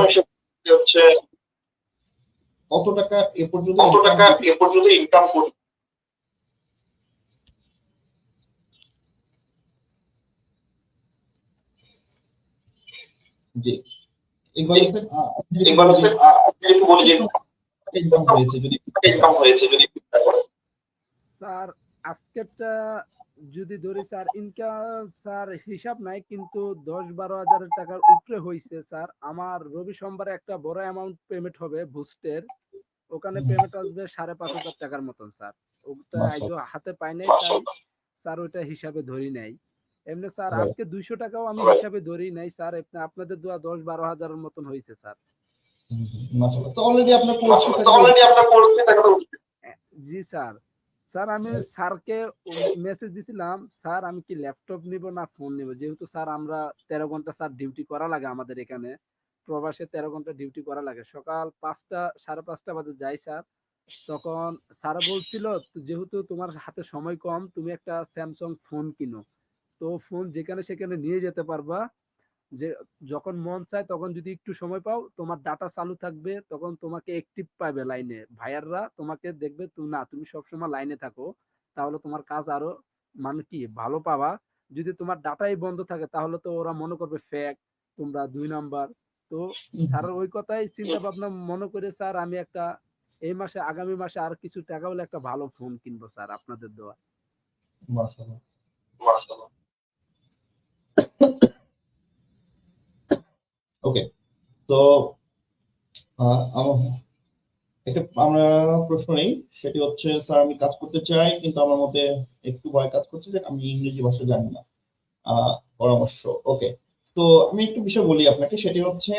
হচ্ছে কত টাকা এ পর্যন্ত কত ইনকাম টাকা এ পর্যন্ত ইনকাম করতে? যে ইকবাল হোসেন আপনি যদি এবার বলেন যে হচ্ছে আপনি একটু বলে যে ইনকাম হয়েছে যদি ইনকাম হয়েছে যদি স্যার আজকেরটা যদি ধরি স্যার, ইনকাম স্যার হিসাব নাই, কিন্তু 10-12 হাজার টাকার উপরে হয়েছে স্যার। আমার রবি সোমবারে একটা বড় অ্যামাউন্ট পেমেন্ট হবে বুস্টের, ওখানে পেমেন্ট আসবে 5,500 টাকার মতন স্যার। ওটা আজও হাতে পাই নাই, তাই স্যার ওইটা হিসাবে ধরি নাই। এমনি স্যার আজকে 200 টাকাও আমি হিসাবে ধরি নাই স্যার, আপনাদের দোয়া 10-12 হাজারের মতন হয়েছে স্যার। মাশাআল্লাহ। তো অলরেডি আপনার কোর্স অলরেডি আপনার কোর্সে টাকা তো জি স্যার। স্যার আমি স্যারকে মেসেজ দিছিলাম, স্যার আমি কি ল্যাপটপ নিব না ফোন নিব, যেহেতু স্যার আমরা 13 ঘন্টা স্যার ডিউটি করা লাগে আমাদের এখানে, প্রবাসে 13 ঘন্টা ডিউটি করা লাগে। সকাল 5টা 5:30 বাজে যাই স্যার। তখন স্যার বলছিল, যেহেতু তোমার হাতে সময় কম, তুমি একটা স্যামসাং ফোন কিনো, তো ফোন যেখানে সেখানে নিয়ে যেতে পারবা, যে যখন মন চায় তখন যদি একটু সময় পাও, তোমার ডাটা চালু থাকবে, তখন তোমাকে অ্যাক্টিভ পাবে লাইনে, ভাইয়াররা তোমাকে দেখবে, তুমি সবসময় লাইনে থাকো, তাহলে তোমার কাজ আরো মানে কি ভালো পাবা। যদি তোমার ডাটাই বন্ধ থাকে তাহলে তো ওরা মনে করবে ফেক, তোমরা 2 নাম্বার। তো স্যারের ওই কথাই চিন্তা ভাবনা মনে করে স্যার আমি একটা এই মাসে আগামী মাসে আর কিছু টাকা হলে একটা ভালো ফোন কিনবো স্যার, আপনাদের দোয়া। মাশাআল্লাহ। মাশাআল্লাহ। ওকে, তো একটা আমরা প্রশ্ন নেই, সেটি হচ্ছে স্যার আমি কাজ করতে চাই কিন্তু আমার মধ্যে একটু ভয় কাজ করছে যে আমি ইংরেজি ভাষা জানি না, পরামর্শ। ওকে, তো আমি একটু বিষয় বলি আপনাকে, সেটি হচ্ছে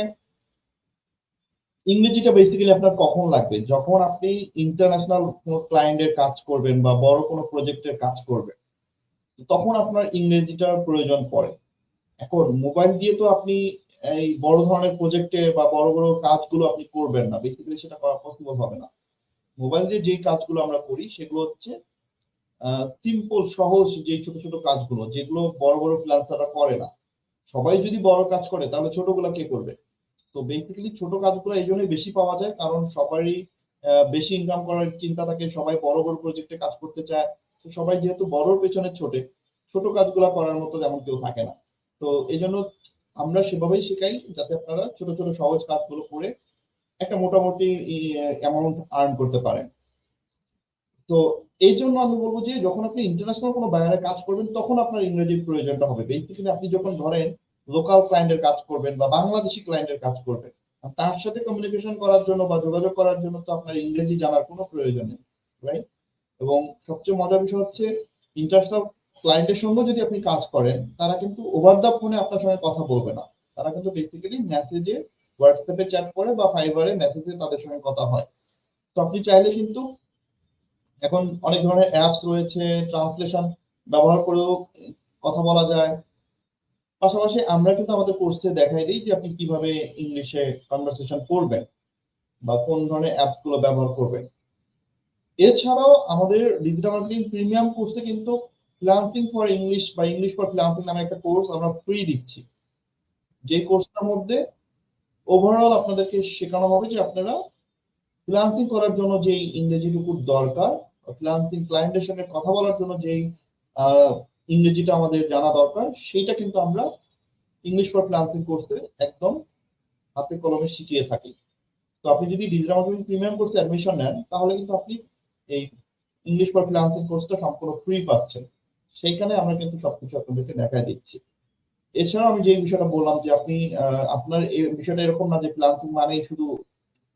ইংরেজিটা বেসিক্যালি আপনার কখন লাগবে, যখন আপনি ইন্টারন্যাশনাল কোনো ক্লায়েন্টের কাজ করবেন বা বড় কোনো প্রজেক্টের কাজ করবেন, তখন আপনার ইংরেজিটার প্রয়োজন পড়ে। এখন মোবাইল দিয়ে তো আপনি এই বড় ধরনের প্রজেক্টে বা বড় বড় কাজগুলো আপনি করবেন না, বেসিক্যালি সেটা করা পসিবল হবে না। মোবাইল দিয়ে যেই কাজগুলো আমরা করি সেগুলো হচ্ছে সিম্পল সহজ, যে ছোট ছোট কাজগুলো যেগুলো বড় বড় ফ্রিল্যান্সাররা করে না। সবাই যদি বড় কাজ করে তাহলে ছোটগুলো কে করবে? তো বেসিক্যালি ছোট কাজগুলো এই জন্যই বেশি পাওয়া যায়, কারণ সবারই বেশি ইনকাম করার চিন্তা থাকে, সবাই বড় বড় প্রজেক্টে কাজ করতে চায়। তো সবাই যেহেতু বড়র পেছনে ছোটে, ছোট কাজগুলো করার মতো তেমন কেউ থাকে না। তো এই জন্য আমরা সেভাবেই শেখাই যাতে আপনারা ছোট ছোট সহজ কাজগুলো করে একটা মোটামুটি অ্যামাউন্ট আর্ন করতে পারেন। তো এই জন্য আমি বলবো যে যখন আপনি ইন্টারন্যাশনাল কোনো বায়ারে কাজ করবেন তখন আপনার ইংরেজির প্রয়োজনটা হবে। বেসিক্যালি আপনি যখন ধরেন লোকাল ক্লায়েন্টের কাজ করবেন বা বাংলাদেশি ক্লায়েন্টের কাজ করবেন, তার সাথে কমিউনিকেশন করার জন্য বা যোগাযোগ করার জন্য তো আপনার ইংরেজি জানার কোনো প্রয়োজন নেই, রাইট? এবং সবচেয়ে মজার বিষয় হচ্ছে ইন্টারন্যাশনাল ক্লায়েন্টের সঙ্গে যদি আপনি কাজ করেন, তারা কিন্তু ওভার দ্য ফোনে আপনার সঙ্গে কথা বলবে না, তারা কিন্তু বেসিক্যালি মেসেজে, হোয়াটসঅ্যাপে চ্যাট করে বা ফাইবারে মেসেজে তাদের সঙ্গে কথা হয়। তো আপনি চাইলে কিন্তু এখন অনেক ধরনের অ্যাপস রয়েছে, ট্রান্সলেশন ব্যবহার করেও কথা বলা যায়। পাশাপাশি আমরা কিন্তু আমাদের কোর্সে দেখাই দিই যে আপনি কিভাবে ইংলিশে কনভারসেশন করবেন বা কোন ধরনের অ্যাপস গুলো ব্যবহার করবেন। এছাড়াও আমাদের ডিজিটাল মার্কেটিং প্রিমিয়াম কোর্সে কিন্তু ফ্রিল্যান্সিং ফর ইংলিশ বা ইংলিশ ফর ফ্রিল্যান্সিং নামে একটা কোর্স আমরা ফ্রি দিচ্ছি। যে কোর্সটার মধ্যে ওভারঅল আপনাদেরকে শেখানো হবে যে আপনারা ফ্রিল্যান্সিং করার জন্য যেই ইংরেজিটুকু দরকার, ফ্রিল্যান্সিং ক্লায়েন্টের সঙ্গে কথা বলার জন্য যেই ইংরেজিটা আমাদের জানা দরকার, সেইটা কিন্তু আমরা ইংলিশ ফর ফ্রিল্যান্সিং কোর্সে একদম হাতে কলমে শিখিয়ে থাকি। তো আপনি যদি ডিজিটাল মার্কেটিং প্রিমিয়াম কোর্সে অ্যাডমিশন নেন তাহলে কিন্তু আপনি এই ইংলিশ ফর ফ্রিল্যান্সিং কোর্সটা সম্পূর্ণ ফ্রি পাচ্ছেন। সেইখানে আমরা কিন্তু সবকিছু আপনাদেরকে দেখায় দিচ্ছি। এছাড়াও আমি যে বিষয়টা বললাম যে আপনি আপনার এই বিষয়টা এরকম না যে ফ্রিল্যান্সিং মানেই শুধু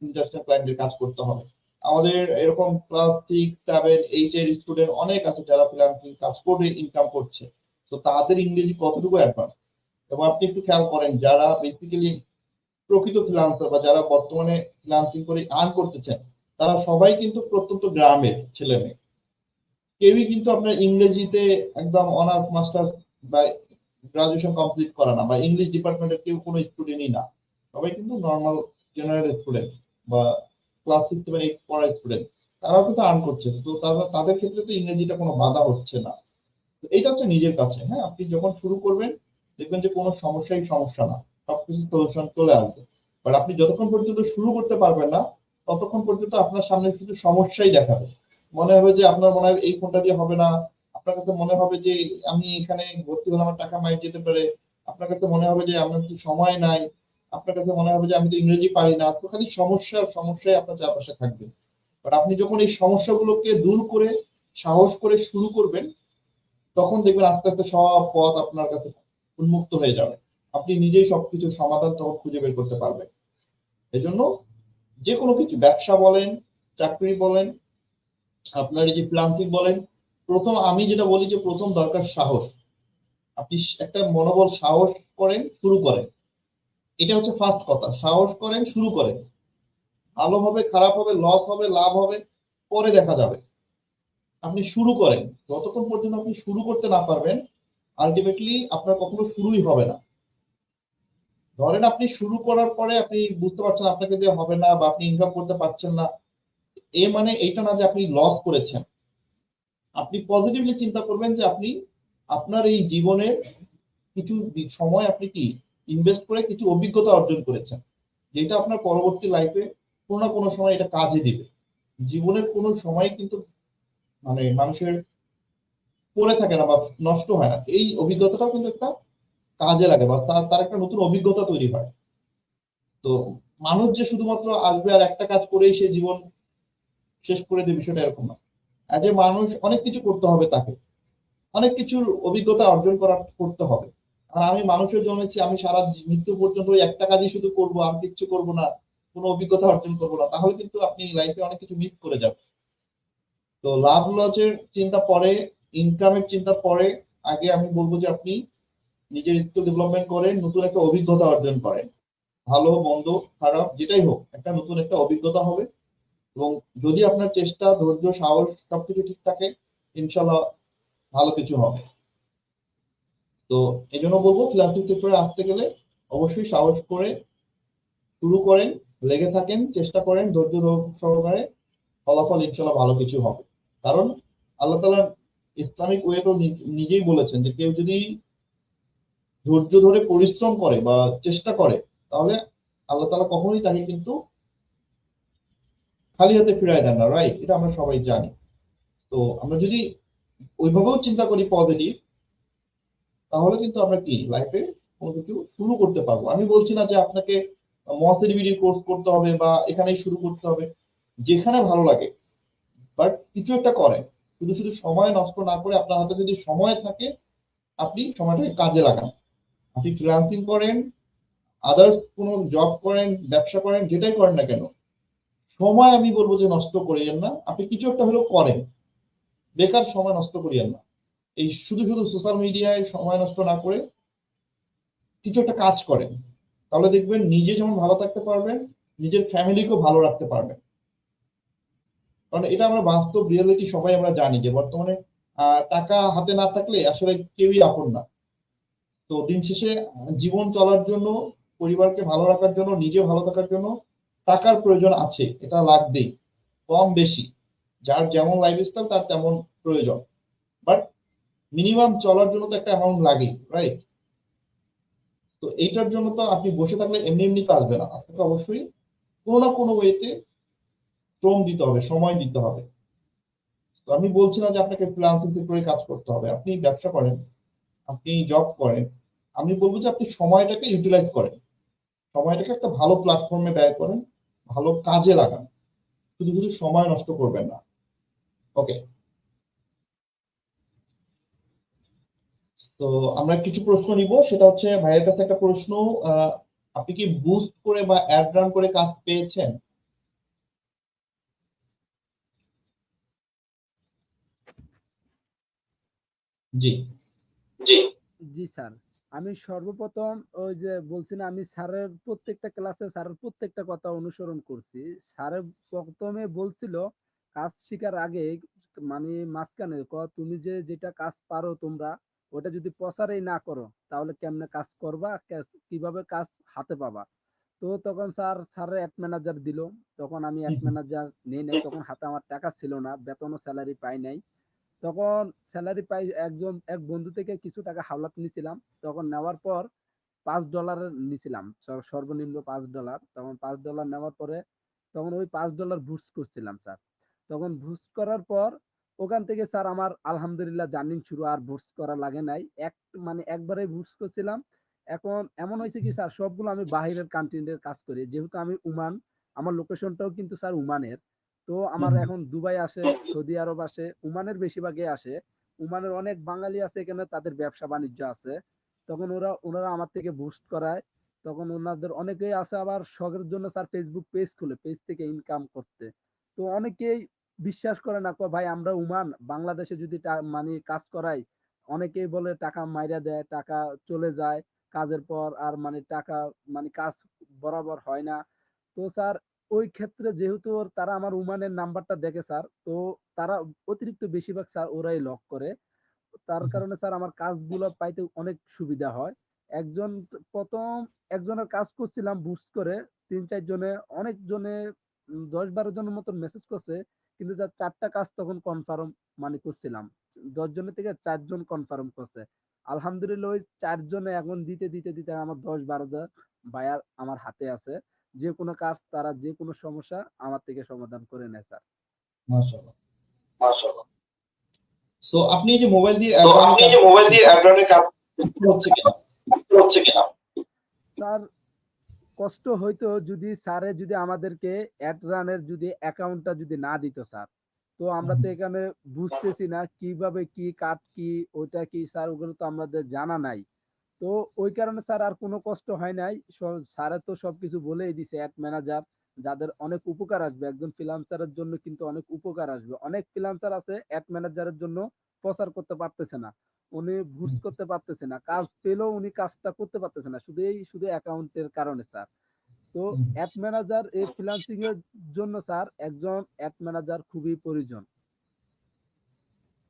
ইন্ডাস্ট্রিয়াল ক্লায়েন্টের কাজ করতে হবে। আমাদের এরকম ক্লাস 6, 7, 8 এর স্টুডেন্ট অনেক আছে যারা ফ্রিল্যান্সিং কাজ করে ইনকাম করছে। তো তাদের ইংরেজি কতটুকু অ্যাডভান্স, এবং আপনি একটু খেয়াল করেন যারা বেসিক্যালি প্রকৃত ফ্রিল্যান্সার বা যারা বর্তমানে ফ্রিল্যান্সিং করে আর্ন করতেছেন, তারা সবাই কিন্তু প্রত্যন্ত গ্রামের ছেলে মেয়ে। কেউই কিন্তু আপনার ইংরেজিতে একদম অনার্স মাস্টার্স বা গ্রাজুয়েশন কমপ্লিট করা না, বা ইংলিশ ডিপার্টমেন্টের কেউ কোনো স্টুডেন্টই না। সবাই কিন্তু নর্মাল জেনারেল স্টুডেন্ট বা ক্লাস 6, 7, 8 পড়া স্টুডেন্ট। তারাও কিন্তু আর্ন করছে। তো তাদের ক্ষেত্রে তো ইংরেজিটা কোনো বাধা হচ্ছে না। তো এইটা হচ্ছে নিজের কাছে। হ্যাঁ, আপনি যখন শুরু করবেন দেখবেন যে কোনো সমস্যা না, সবকিছু সলিউশন চলে আসবে। বাট আপনি যতক্ষণ পর্যন্ত শুরু করতে পারবেন না, ততক্ষণ পর্যন্ত আপনার সামনে শুধু সমস্যাই দেখাবে। মনে হবে যে আপনার মনে হয় এই ফোনটা দিয়ে হবে না, আপনার কাছে মনে হবে যে আমি এখানে ভর্তি হলে আমার টাকা মাইর যেতে পারে, আপনার কাছে মনে হবে যে আমার কিছু সময় নাই, আপনার কাছে মনে হবে যে আমি তো ইংরেজি পারি না। তো খালি সমস্যাই আপনার চারপাশে থাকবে। বাট আপনি যখন এই সমস্যাগুলোকে দূর করে সাহস করে শুরু করবেন, তখন দেখবেন আস্তে আস্তে সব পথ আপনার কাছে উন্মুক্ত হয়ে যাবে। আপনি নিজেই সবকিছুর সমাধান তখন খুঁজে বের করতে পারবেন। এজন্য যে কোনো কিছু, ব্যবসা বলেন, চাকরি বলেন, আপনার এই যে ফ্রিল্যান্সিং বলেন, আমি যেটা বলি যে প্রথম দরকার সাহস। আপনি একটা মনোবল, সাহস করেন, শুরু করেন। এটা হচ্ছে ফার্স্ট কথা। সাহস করেন, শুরু করেন। ভালো হবে, খারাপ হবে, লস হবে, লাভ হবে, পরে দেখা যাবে। আপনি শুরু করেন। যতক্ষণ পর্যন্ত আপনি শুরু করতে না পারবেন, আলটিমেটলি আপনার কখনো শুরুই হবে না। ধরেন আপনি শুরু করার পরে আপনি বুঝতে পারছেন আপনাকে দিয়ে হবে না, বা আপনি ইনকাম করতে পারছেন না, মানে এইটা না যে আপনি লস করেছেন। আপনি পজিটিভলি চিন্তা করবেন যে আপনি আপনার এই জীবনের কিছু সময় আপনি কি ইনভেস্ট করে কিছু অভিজ্ঞতা অর্জন করেছেন, যেটা আপনার পরবর্তী লাইফে কোনো না কোনো সময় এটা কাজে দিবে। জীবনের কোনো সময় কিন্তু মানে মানুষের পড়ে থাকে না বা নষ্ট হয় না। এই অভিজ্ঞতাটাও কিন্তু একটা কাজে লাগে, বা তার একটা নতুন অভিজ্ঞতা তৈরি হয়। তো মানুষ যে শুধুমাত্র আসবে আর একটা কাজ করেই সে জীবন শেষ করে দেবে, বিষয়টা এরকম না। আজ মানুষ অনেক কিছু করতে হবে, তাকে অনেক কিছুর অভিজ্ঞতা অর্জন করতে হবে। আর আমি মানুষের জন্মেছি, আমি সারা মৃত্যু পর্যন্ত ওই একটা কাজই শুধু করবো, আর কিছু করবো না, কোনো অভিজ্ঞতা অর্জন করবো না, তাহলে কিন্তু আপনি লাইফে অনেক কিছু মিস করে যাবেন। তো লাভ লসের চিন্তা পরে, ইনকামের চিন্তা পরে। আগে আমি বলবো যে আপনি নিজের স্কিল ডেভেলপমেন্ট করেন, নতুন একটা অভিজ্ঞতা অর্জন করেন। ভালো মন্দ খারাপ যেটাই হোক, একটা নতুন একটা অভিজ্ঞতা হবে। এবং যদি আপনার চেষ্টা, ধৈর্য, সাহস সবকিছু ঠিক থাকে, ইনশাল্লাহ ভালো কিছু হবে। তো এই জন্য বলবো ফ্রিল্যান্সিং সেক্টরে আসতে গেলে অবশ্যই সাহস করে শুরু করেন, লেগে থাকেন, চেষ্টা করেন ধৈর্য সহকারে, ফলাফল ইনশাল্লাহ ভালো কিছু হবে। কারণ আল্লাহ তাআলা ইসলামিক ওয়ে তো নিজেই বলেছেন যে কেউ যদি ধৈর্য ধরে পরিশ্রম করে বা চেষ্টা করে, তাহলে আল্লাহ তাআলা কখনোই তাকে কিন্তু খালি হাতে ফিরায় দেন না, রাইট? এটা আমরা সবাই জানি। তো আমরা যদি ওইভাবেও চিন্তা করি পজিটিভ, তাহলে কিন্তু আমরা কি লাইফে কোনো কিছু শুরু করতে পারবো। আমি বলছি না যে আপনাকে মহাসিডিবিডি কোর্স করতে হবে বা এখানেই শুরু করতে হবে, যেখানে ভালো লাগে, বাট কিছু একটা করেন। শুধু শুধু সময় নষ্ট না করে, আপনার হাতে যদি সময় থাকে আপনি সময়টাকে কাজে লাগান। আপনি ফ্রিল্যান্সিং করেন, আদার্স কোনো জব করেন, ব্যবসা করেন, যেটাই করেন না কেন, সময় আমি বলবো যে নষ্ট করিয়েন না। আপনি কিছু একটা হলেও করেন, বেকার সময় নষ্ট করিয়েন না। এই শুধু শুধু সোশ্যাল মিডিয়ায় সময় নষ্ট না করে কিছু একটা কাজ করেন, তাহলে দেখবেন নিজে যেমন ভালো থাকতে পারবেন, নিজের ফ্যামিলিকেও ভালো রাখতে পারবেন। কারণ এটা আমরা বাস্তব রিয়েলিটি সবাই আমরা জানি যে বর্তমানে টাকা হাতে না থাকলে আসলে কেউই আপন না। তো দিন শেষে জীবন চলার জন্য, পরিবারকে ভালো রাখার জন্য, নিজে ভালো থাকার জন্য টাকার প্রয়োজন আছে, এটা লাগবেই, কম বেশি যার যেমন লাইফস্টাইল তার তেমন প্রয়োজন। বাট মিনিমাম চলার জন্য তো একটা অ্যামাউন্ট লাগেই, রাইট? তো এইটার জন্য তো আপনি বসে থাকলে এমনি এমনি তো আসবে না। আপনাকে অবশ্যই কোনো না কোনো ওয়েতে শ্রম দিতে হবে, সময় দিতে হবে। তো আমি বলছি না যে আপনাকে ফ্রিল্যান্সিং সেক্টরে কাজ করতে হবে। আপনি ব্যবসা করেন, আপনি জব করেন, আমি বলবো যে আপনি সময়টাকে ইউটিলাইজ করেন, সময়টাকে একটা ভালো প্ল্যাটফর্মে ব্যয় করেন, ভালো কাজে লাগান, শুধু শুধু সময় নষ্ট করবেন না। ওকে। তো আমরা কিছু প্রশ্ন নিব, সেটা হচ্ছে ভাইয়ের কাছে একটা প্রশ্ন, আপনি কি বুস্ট করে বা অ্যাড রান করে কাজ পেয়েছেন? জি জি জি স্যার, আমি সর্বপ্রথম ওই যে বলছি না, আমি স্যারের প্রত্যেকটা ক্লাসে স্যারের প্রত্যেকটা কথা অনুসরণ করছি। স্যারের প্রথমে বলছিল কাজ শেখার আগে, মানে মাঝখানে তুমি যে যেটা কাজ পারো তোমরা, ওটা যদি প্রচারই না করো তাহলে কেমনে কাজ করবা, কিভাবে কাজ হাতে পাবা। তো তখন স্যারের অ্যাড ম্যানেজার দিল। তখন আমি অ্যাড ম্যানেজার নিয়ে নেই, তখন হাতে আমার টাকা ছিল না, বেতনও স্যালারি পাই নাই। তখন স্যালারি পাই এক বন্ধু থেকে কিছু টাকা হাওলাত নিয়েছিলাম। তখন নেওয়ার পর $5 নিছিলাম, সর্বনিম্ন $5। তখন $5 নেওয়ার পরে তখন ওই $5 বুস্ট করছিলাম স্যার। তখন বুস্ট করার পর ওখান থেকে স্যার আমার আলহামদুলিল্লাহ জার্নিং শুরু, আর বুস্ট করা লাগে নাই। মানে একবারে বুস্ট করছিলাম। এখন এমন হয়েছে কি স্যার, সবগুলো আমি বাহিরের কান্ট্রির কাজ করি, যেহেতু আমি ওমান, আমার লোকেশনটাও কিন্তু স্যার ওমানের। তো আমার এখন দুবাই আসে, সৌদি আরব আসে, ওমানের বেশিরভাগই আসে। ওমানের অনেক বাঙালি আছে এখানে, তাদের ব্যবসা বাণিজ্য আছে। তখন ওনারা আমার থেকে বুস্ট করায়। তখন ওনাদের অনেকেই আছে আবার শখের জন্য স্যার ফেসবুক পেজ খুলে, পেজ থেকে ইনকাম করতে। তো অনেকেই বিশ্বাস করে না, কয় ভাই আমরা ওমান, বাংলাদেশে যদি মানে কাজ করাই, অনেকেই বলে টাকা মাইরা দেয়, টাকা চলে যায় কাজের পর, আর মানে টাকা মানে কাজ বরাবর হয় না। তো স্যার ওই ক্ষেত্রে যেহেতু তারা আমার ওমানের নাম্বারটা দেখে স্যার, তো তারা অতিরিক্ত বেশিরভাগ স্যার ওরাই লক করে। তার কারণে স্যার আমার কাজগুলো পাইতে অনেক সুবিধা হয়। একজন প্রথম একজনের কাজ করছিলাম বুস্ট করে, ৩-৪ জনে, অনেক জনে ১০-১২ জনের মতো মেসেজ করছে, কিন্তু যার ৪টা কাজ তখন কনফার্ম মানে করছিলাম। ১০ জনের থেকে ৪ জন কনফার্ম করছে। আলহামদুলিল্লাহ ওই ৪ জনে এখন দিতে দিতে দিতে আমার ১০-১২ জন বায়ার আমার হাতে আছে। যে কোনো কাজ তারা যে কোনো সমস্যা আমার থেকে সমাধান করে নেয় স্যার। মাশাআল্লাহ। মাশাআল্লাহ। সো আপনি এই যে মোবাইল দিয়ে তো অ্যাড রানের আপনি কাজ যে মোবাইল দিয়ে অ্যাড রানের কাজ হচ্ছে কিনা? কিনা? স্যার কষ্ট হইতো যদি স্যারে যদি আমাদেরকে অ্যাড রানের যদি অ্যাকাউন্টটা যদি না দিত স্যার, তো আমরা তো এখানে বুঝতেছি না কিভাবে কি কাট কি, ওইটা কি স্যার, ওগুলো তো আমাদের জানা নাই। তো ওই কারণে স্যার আর কোনো কষ্ট হয় নাই। স্যারে তো সবকিছু বলেই দিছে, অ্যাড ম্যানেজার যাদের অনেক উপকার আসবে, একজন ফ্রিল্যান্সারের জন্য কিন্তু অনেক উপকার আসবে। অনেক ফ্রিল্যান্সার আছে অ্যাড ম্যানেজারের জন্য প্রচার করতে পারতেছে না, উনি বুস্ট করতে পারতেছে না, কাজ পেলেও উনি কাজটা করতে পারতেছে না, শুধু অ্যাকাউন্টের কারণে স্যার। তো অ্যাড ম্যানেজার এই ফ্রিল্যান্সিং এর জন্য স্যার একজন অ্যাড ম্যানেজার খুবই প্রয়োজন।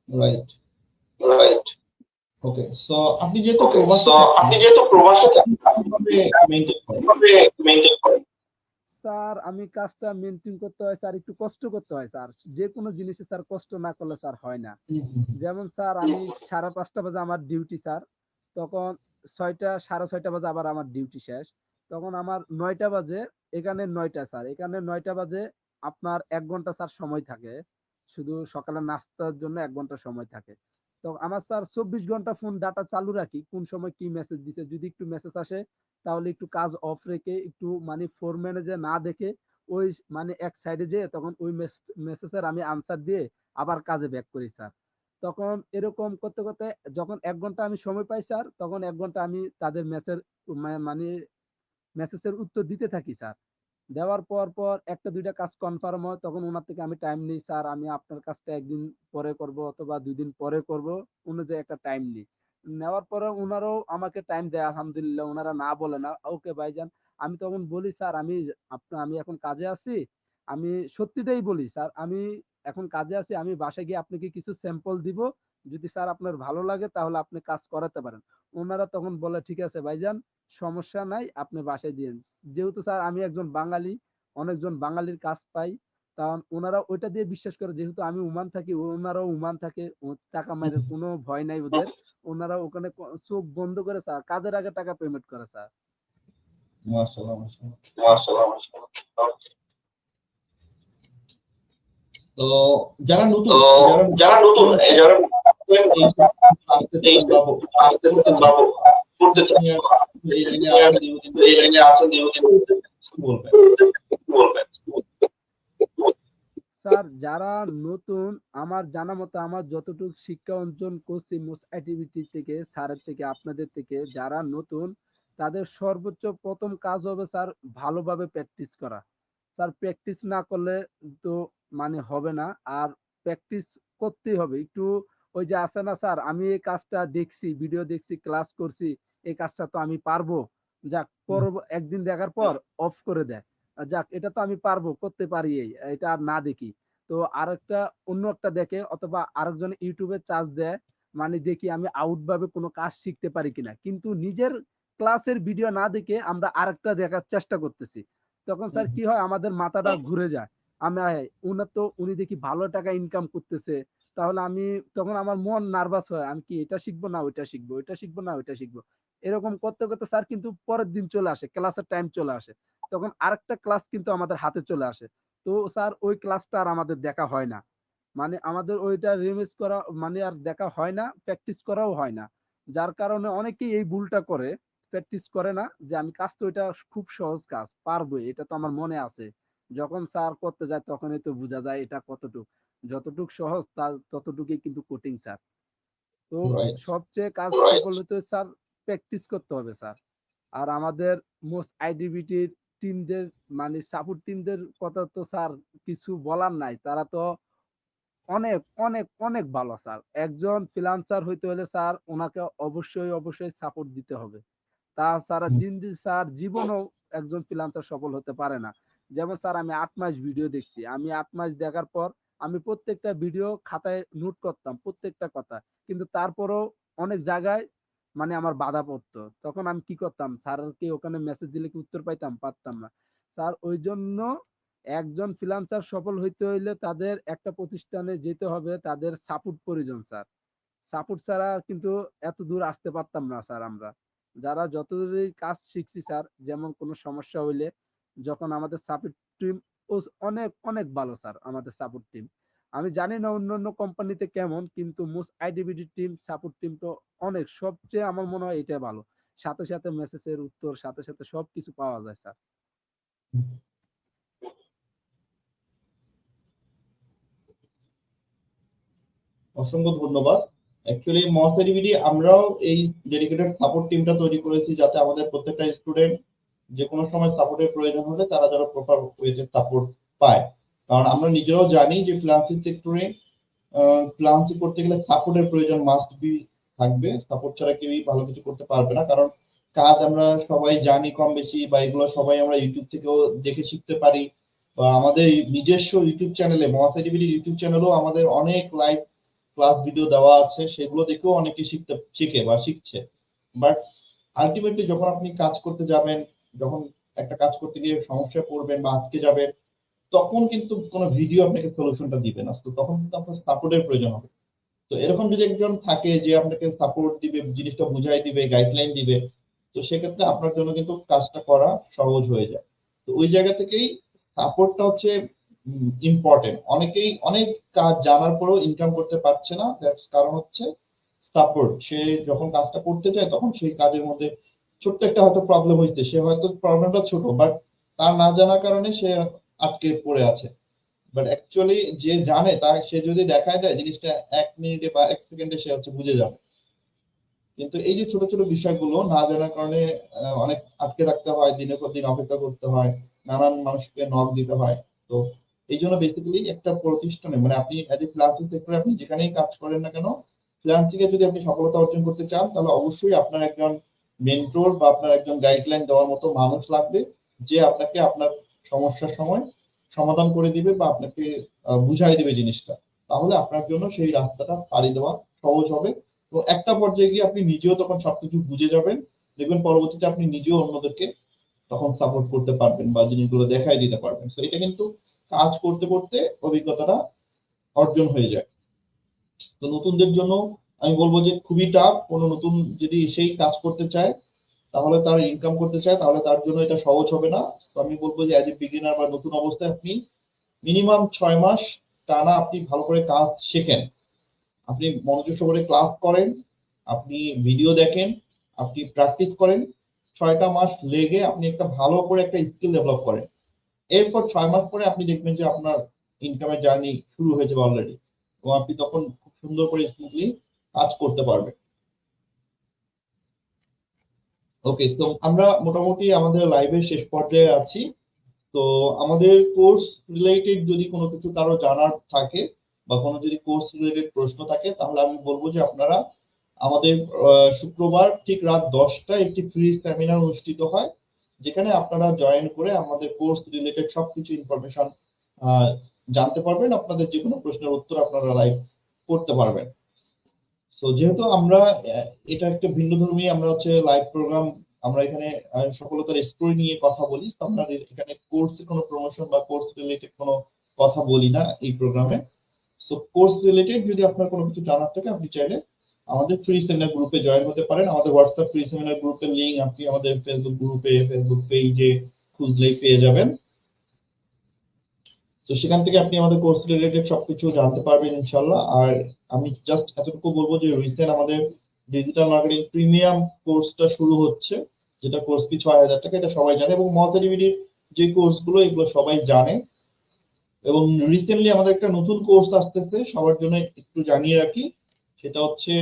রাইট। রাইট। ওকে, সো আপনি যেহেতু ওকে, প্রবাসে সো থাকেন, আপনি যেহেতু প্রবাসে থাকেন, কিভাবে মেইনটেইন করেন? কিভাবে মেইনটেইন করেন? স্যার আমি কাজটা মেনটেন করতে হয় স্যার, একটু কষ্ট করতে হয় স্যার। যে কোনো জিনিসে স্যার কষ্ট না করলে স্যার হয় না। যেমন স্যার আমি 5:30 বাজে আমার ডিউটি স্যার, তখন 6টা 6:30 বাজে আবার আমার ডিউটি শেষ। তখন আমার 9টা বাজে, এখানে 9টা স্যার, এখানে 9টা বাজে আপনার 1 ঘন্টা স্যার সময় থাকে, শুধু সকালে নাস্তার জন্য 1 ঘন্টা সময় থাকে। তো আমার স্যার 24 ঘন্টা ফোন ডাটা চালু রাখি, কোন সময় কি মেসেজ দিছে, যদি একটু মেসেজ আসে তাহলে একটু কাজ অফ রেখে একটু মানে ফোরম্যানে যে না দেখে ওই মানে এক সাইডে যেয়ে তখন ওই মেসেজের আমি আনসার দিয়ে আবার কাজে ব্যাক করি স্যার। তখন এরকম করতে করতে যখন 1 ঘন্টা আমি সময় পাই স্যার, তখন 1 ঘন্টা আমি তাদের মানে মেসেজের উত্তর দিতে থাকি স্যার। দেওয়ার পর একটা দুইটা কাজ কনফার্ম হয়, তখন ওনার থেকে আমি টাইম নিই, স্যার আমি আপনার কাজটা 1 দিন পরে করব অথবা 2 দিন পরে করব, অনুযায়ী একটা টাইম নিই। নেওয়ার পরে উনারাও আমাকে টাইম দেয় আলহামদুলিল্লাহ, উনারা না বলে না, ওকে ভাইজান। আমি তখন বলি স্যার আমি এখন কাজে আছি, আমি সত্যিটাই বলি স্যার, আমি এখন কাজে আছি, আমি বাসায় গিয়ে আপনাকে কিছু স্যাম্পল দিব, যদি স্যার আপনার ভালো লাগে তাহলে আপনি কাজ করাতে পারেন। ওনারা তখন বলে ঠিক আছে ভাইজান, সমস্যা নাই, আপনি বাসায় দিয়েন। যেহেতু স্যার আমি একজন বাঙালি, অনেকজন বাঙালির কাজ পাই, কারণ ওনারা ওইটা দিয়ে বিশ্বাস করে, যেহেতু আমি ওমান থাকি, ওনারাও ওমান থাকে, টাকা মাইনের কোনো ভয় নাই ওদের। ওনারা ওখানে চোখ বন্ধ করে স্যার কাজের আগে টাকা পেমেন্ট করে স্যার। মাশাআল্লাহ, মাশাআল্লাহ। মাশাআল্লাহ, মাশাআল্লাহ। তো যারা নতুন, তো যারা নতুন, যারা এই আসতে এই চান বা আসতে করতে চান, বাবু করতে চান, এই লাইনে আছেন দীর্ঘদিন, এই লাইনে আছেন দীর্ঘদিন, কি বলবেন? বলবেন। স্যার যারা নতুন, আমার জানা মতো আমার যতটুকু শিক্ষা অর্জন করছি মোস্ট অ্যাক্টিভিটি থেকে, স্যারের থেকে, আপনাদের থেকে, যারা নতুন তাদের সর্বোচ্চ প্রথম কাজ হবে স্যার ভালোভাবে প্র্যাকটিস করা। স্যার প্র্যাকটিস না করলে তো মানে হবে না। আর প্র্যাকটিস করতেই হবে একটু। ওই যে আছে না স্যার, আমি এই কাজটা দেখছি, ভিডিও দেখছি, ক্লাস করছি, এই কাজটা তো আমি পারবো, যাক পর একদিন দেখার পর অফ করে দেয়, যাক এটা তো আমি পারবো, করতে পারি, এটা আর না দেখি। তো আরেকটা অন্য একটা দেখে, অথবা আরেকজন ইউটিউবে চার্জ দেয়, মানে দেখি আমি আউট ভাবে কোনো কাজ শিখতে পারি কিনা, কিন্তু নিজের ক্লাসের ভিডিও না দেখে আমরা আরেকটা দেখার চেষ্টা করতেছি। তখন স্যার কি হয়, আমাদের মাথাটা ঘুরে যায়। আমি উনি দেখি ভালো টাকা ইনকাম করতেছে, তাহলে আমি, তখন আমার মন নার্ভাস হয়, আমি কি এটা শিখবো না ওইটা শিখবো, এটা শিখবো না ওইটা শিখবো, এরকম করতে করতে স্যার কিন্তু পরের দিন চলে আসে, ক্লাসের টাইম চলে আসে, তখন আরেকটা ক্লাস কিন্তু আমাদের হাতে চলে আসে। তো স্যার ওই ক্লাসটা আর আমাদের দেখা হয় না, মানে আমাদের ওইটা রিমিক্স করা মানে আর দেখা হয় না, প্র্যাকটিস করাও হয় না। যার কারণে অনেকেই এই ভুলটা করে, প্র্যাকটিস করে না, যে আমি কাজ তো এটা খুব সহজ কাজ, পারবো, এটা তো আমার মনে আছে। যখন স্যার করতে যায় তখনই তো বোঝা যায় এটা কতটুক, যতটুক সহজ তার ততটুকুই কিন্তু কঠিন স্যার। তো রাইট। সবচেয়ে কাজ সফল হতে স্যার প্র্যাকটিস করতে হবে স্যার। আর আমাদের মোস্ট আইডিবিটির টিমদের, মানে সাপোর্ট টিমদের কথা তো স্যার কিছু বলার নাই, তারা তো অনেক অনেক অনেক ভালো স্যার। একজন ফ্রিল্যান্সার হইতে হলে স্যার ওনাকে অবশ্যই অবশ্যই সাপোর্ট দিতে হবে, তাছাড়া জিন্দি স্যার জীবনেও একজন ফ্রিল্যান্সার সফল হতে পারে না। যেমন স্যার আমি 8 মাস ভিডিও দেখছি, আমি 8 মাস দেখার পর আমি প্রত্যেকটা ভিডিও খাতায় নোট করতাম প্রত্যেকটা কথা, কিন্তু তারপরেও অনেক জায়গায় মানে আমার বাধা পড়তো, তখন আমি কি করতাম, স্যারকে ওখানে মেসেজ দিলে কি উত্তর পাইতাম, পারতাম না স্যার। ওই জন্য একজন ফ্রিল্যান্সার সফল হইতে হইলে তাদের একটা প্রতিষ্ঠানে যেতে হবে, তাদের সাপোর্ট প্রয়োজন স্যার। সাপোর্ট ছাড়া কিন্তু এত দূর আসতে পারতাম না স্যার আমরা, যারা যতদূরই কাজ শিখছি স্যার। যেমন কোনো সমস্যা হইলে যখন আমাদের সাপোর্ট টিম অনেক অনেক ভালো স্যার, আমাদের সাপোর্ট টিম। আমি জানি না অন্যান্য কোম্পানিতে কেমন, কিন্তু মোস্ট আইডিবিটি টিম সাপোর্ট টিম তো অনেক, সবচেয়ে আমার মনে হয় এটা ভালো। সাথে সাথে মেসেজের উত্তর, সাথে সাথে সবকিছু পাওয়া যায় স্যার। অসংখ্য ধন্যবাদ। অ্যাকচুয়ালি মহাস্টাডিবিডি আমরাও এই ডেডিকেটেড সাপোর্ট টিমটা তৈরি করেছি, যাতে আমাদের প্রত্যেকটা স্টুডেন্ট যে কোনো সময় সাপোর্টের প্রয়োজন হলে তারা যারা প্রপার ওয়েতে সাপোর্ট পায়। কারণ আমরা নিজেরাও জানি যে ফ্রিল্যান্সিং সেক্টরে ফ্রিল্যান্সিং করতে গেলে সাপোর্টের প্রয়োজন মাস্ট বি থাকবে। সাপোর্ট ছাড়া কেউই ভালো কিছু করতে পারবে না। কারণ কাজ আমরা সবাই জানি কম বেশি, বা এগুলো সবাই আমরা ইউটিউব থেকেও দেখে শিখতে পারি, বা আমাদের নিজস্ব ইউটিউব চ্যানেলে, মহাস্টাডিবিডির ইউটিউব চ্যানেলেও আমাদের অনেক লাইভ ক্লাস ভিডিও দেওয়া আছে, সেগুলো দেখেও অনেকে শিখে বা শিখছে। বাট আলটিমেটলি যখন আপনি কাজ করতে যাবেন, যখন একটা কাজ করতে গিয়ে সমস্যায় পড়বেন বা আটকে যাবেন, তখন কিন্তু কোনো ভিডিও আপনাকে সলিউশনটা দিবে না। তো তখন কিন্তু আপনার সাপোর্টের প্রয়োজন হবে। তো এরকম যদি একজন থাকে যে আপনাকে সাপোর্ট দিবে, জিনিসটা বুঝাই দিবে, গাইডলাইন দিবে, তো সেক্ষেত্রে আপনার জন্য কিন্তু কাজটা করা সহজ হয়ে যায়। তো ওই জায়গা থেকেই সাপোর্টটা হচ্ছে ইম্পর্টেন্ট। অনেকেই অনেক কাজ জানার পরেও ইনকাম করতে পারছে না, দ্যাটস কারণ হচ্ছে সাপোর্ট। সে যখন কাজটা করতে চায় তখন সেই কাজের মধ্যে ছোট্ট একটা হয়তো প্রবলেম হয়েছে, সে হয়তো প্রবলেমটা ছোট, বাট তার না জানার কারণে সে আটকে পড়ে আছে। বাট অ্যাকচুয়ালি যে জানে, তা সে যদি দেখায় দেয় জিনিসটা 1 মিনিটে বা 1 সেকেন্ডে সে হচ্ছে বুঝে যাবে। কিন্তু এই যে ছোট ছোট বিষয়গুলো না জানার কারণে অনেক আটকে থাকতে হয়, দিনের পর দিন অপেক্ষা করতে হয়, নানান মানুষকে নক দিতে হয়। তো এই জন্য বেসিক্যালি একটা প্রতিষ্ঠানে, মানে আপনি এজ এ ফ্রিল্যান্সিং সেক্টরে আপনি যেখানেই কাজ করেন না কেন, ফ্রিল্যান্সিং এ যদি আপনি সফলতা অর্জন করতে চান, তাহলে অবশ্যই আপনার একজন মেন্টর বা আপনার একজন গাইডলাইন দেওয়ার মতো মানুষ লাগবে, যে আপনাকে আপনার সমস্যার সময় সমাধান করে দিবে বা আপনাকে বুঝাই দিবে জিনিসটা। তাহলে আপনার জন্য সেই রাস্তাটা পাড়ি দেওয়া সহজ হবে। তো একটা পর্যায়ে গিয়ে আপনি নিজেও তখন সবকিছু বুঝে যাবেন, দেখবেন পরবর্তীতে আপনি নিজেও অন্যদেরকে তখন সাপোর্ট করতে পারবেন বা জিনিসগুলো দেখাই দিতে পারবেন। তো এটা কিন্তু কাজ করতে করতে অভিজ্ঞতাটা অর্জন হয়ে যায়। তো নতুনদের জন্য আমি বলবো যে খুবই টাফ। কোনো নতুন যদি সেই কাজ করতে চায়, তাহলে তার ইনকাম করতে চায়, তাহলে তার জন্য এটা সহজ হবে না। তো আমি বলবো যে অ্যাজ এ বিগিনার বা নতুন অবস্থায় আপনি মিনিমাম 6 মাস টানা আপনি ভালো করে কাজ শেখেন, আপনি মনোযোগ সহকারে ক্লাস করেন, আপনি ভিডিও দেখেন, আপনি প্র্যাকটিস করেন। 6টা মাস লেগে আপনি একটা ভালো করে একটা স্কিল ডেভেলপ করেন। এরপর 6 মাস পরে আপনি দেখবেন যে আপনার ইনকামের জার্নি শুরু হয়ে যাবে অলরেডি, এবং আপনি তখন খুব সুন্দর করে স্মুথলি কাজ করতে পারবেন। ওকে, তো আমরা মোটামুটি আমাদের লাইভের শেষ পর্যায়ে আছি। তো আমাদের কোর্স রিলেটেড যদি কোনো কিছু কারো জানার থাকে বা কোনো যদি কোর্স রিলেটেড প্রশ্ন থাকে, তাহলে আমি বলবো যে আপনারা আমাদের শুক্রবার ঠিক রাত 10টায় একটি ফ্রি সেমিনার অনুষ্ঠিত হয়, যেখানে আপনারা জয়েন করে আমাদের কোর্স রিলেটেড সবকিছু ইনফরমেশন জানতে পারবেন। আপনাদের যে কোনো প্রশ্নের উত্তর আপনারা লাইভ করতে পারবেন। সো যেহেতু আমরা এটা একটা ভিন্নধর্মী, আমরা হচ্ছে লাইভ প্রোগ্রাম, আমরা এখানে সফলতার স্টোরি নিয়ে কথা বলি। So আমরা এখানে কোর্সের কোনো প্রমোশন বা কোর্স রিলেটেড কোনো কথা বলি না এই প্রোগ্রামে। সো কোর্স রিলেটেড যদি আপনার কোনো কিছু জানার থাকে, আপনি চাইলে আমাদের ফ্রি সেমিনার গ্রুপে জয়েন হতে পারেন। আমাদের হোয়াটসঅ্যাপ ফ্রি সেমিনার গ্রুপের লিংক আপনি আমাদের ফেসবুক গ্রুপে, ফেসবুক পেজে খুঁজলেই পেয়ে যাবেন। তো সেখান থেকে আপনি আমাদের কোর্স রিলেটেড সবকিছু জানতে পারবেন ইনশাল্লাহ। আর আমি জাস্ট এতটুকু বলবো যে রিসেন্ট আমাদের ডিজিটাল মার্কেটিং প্রিমিয়াম কোর্সটা শুরু হচ্ছে, যেটা কোর্স ফি ৬,০০০ টাকা, এটা সবাই জানে, এবং মহাতারিবিডির যে কোর্সগুলো এগুলো সবাই জানে। এবং রিসেন্টলি আমাদের একটা নতুন কোর্স আসতেছে, সবার জন্য একটু জানিয়ে রাখি, সেটা হচ্ছে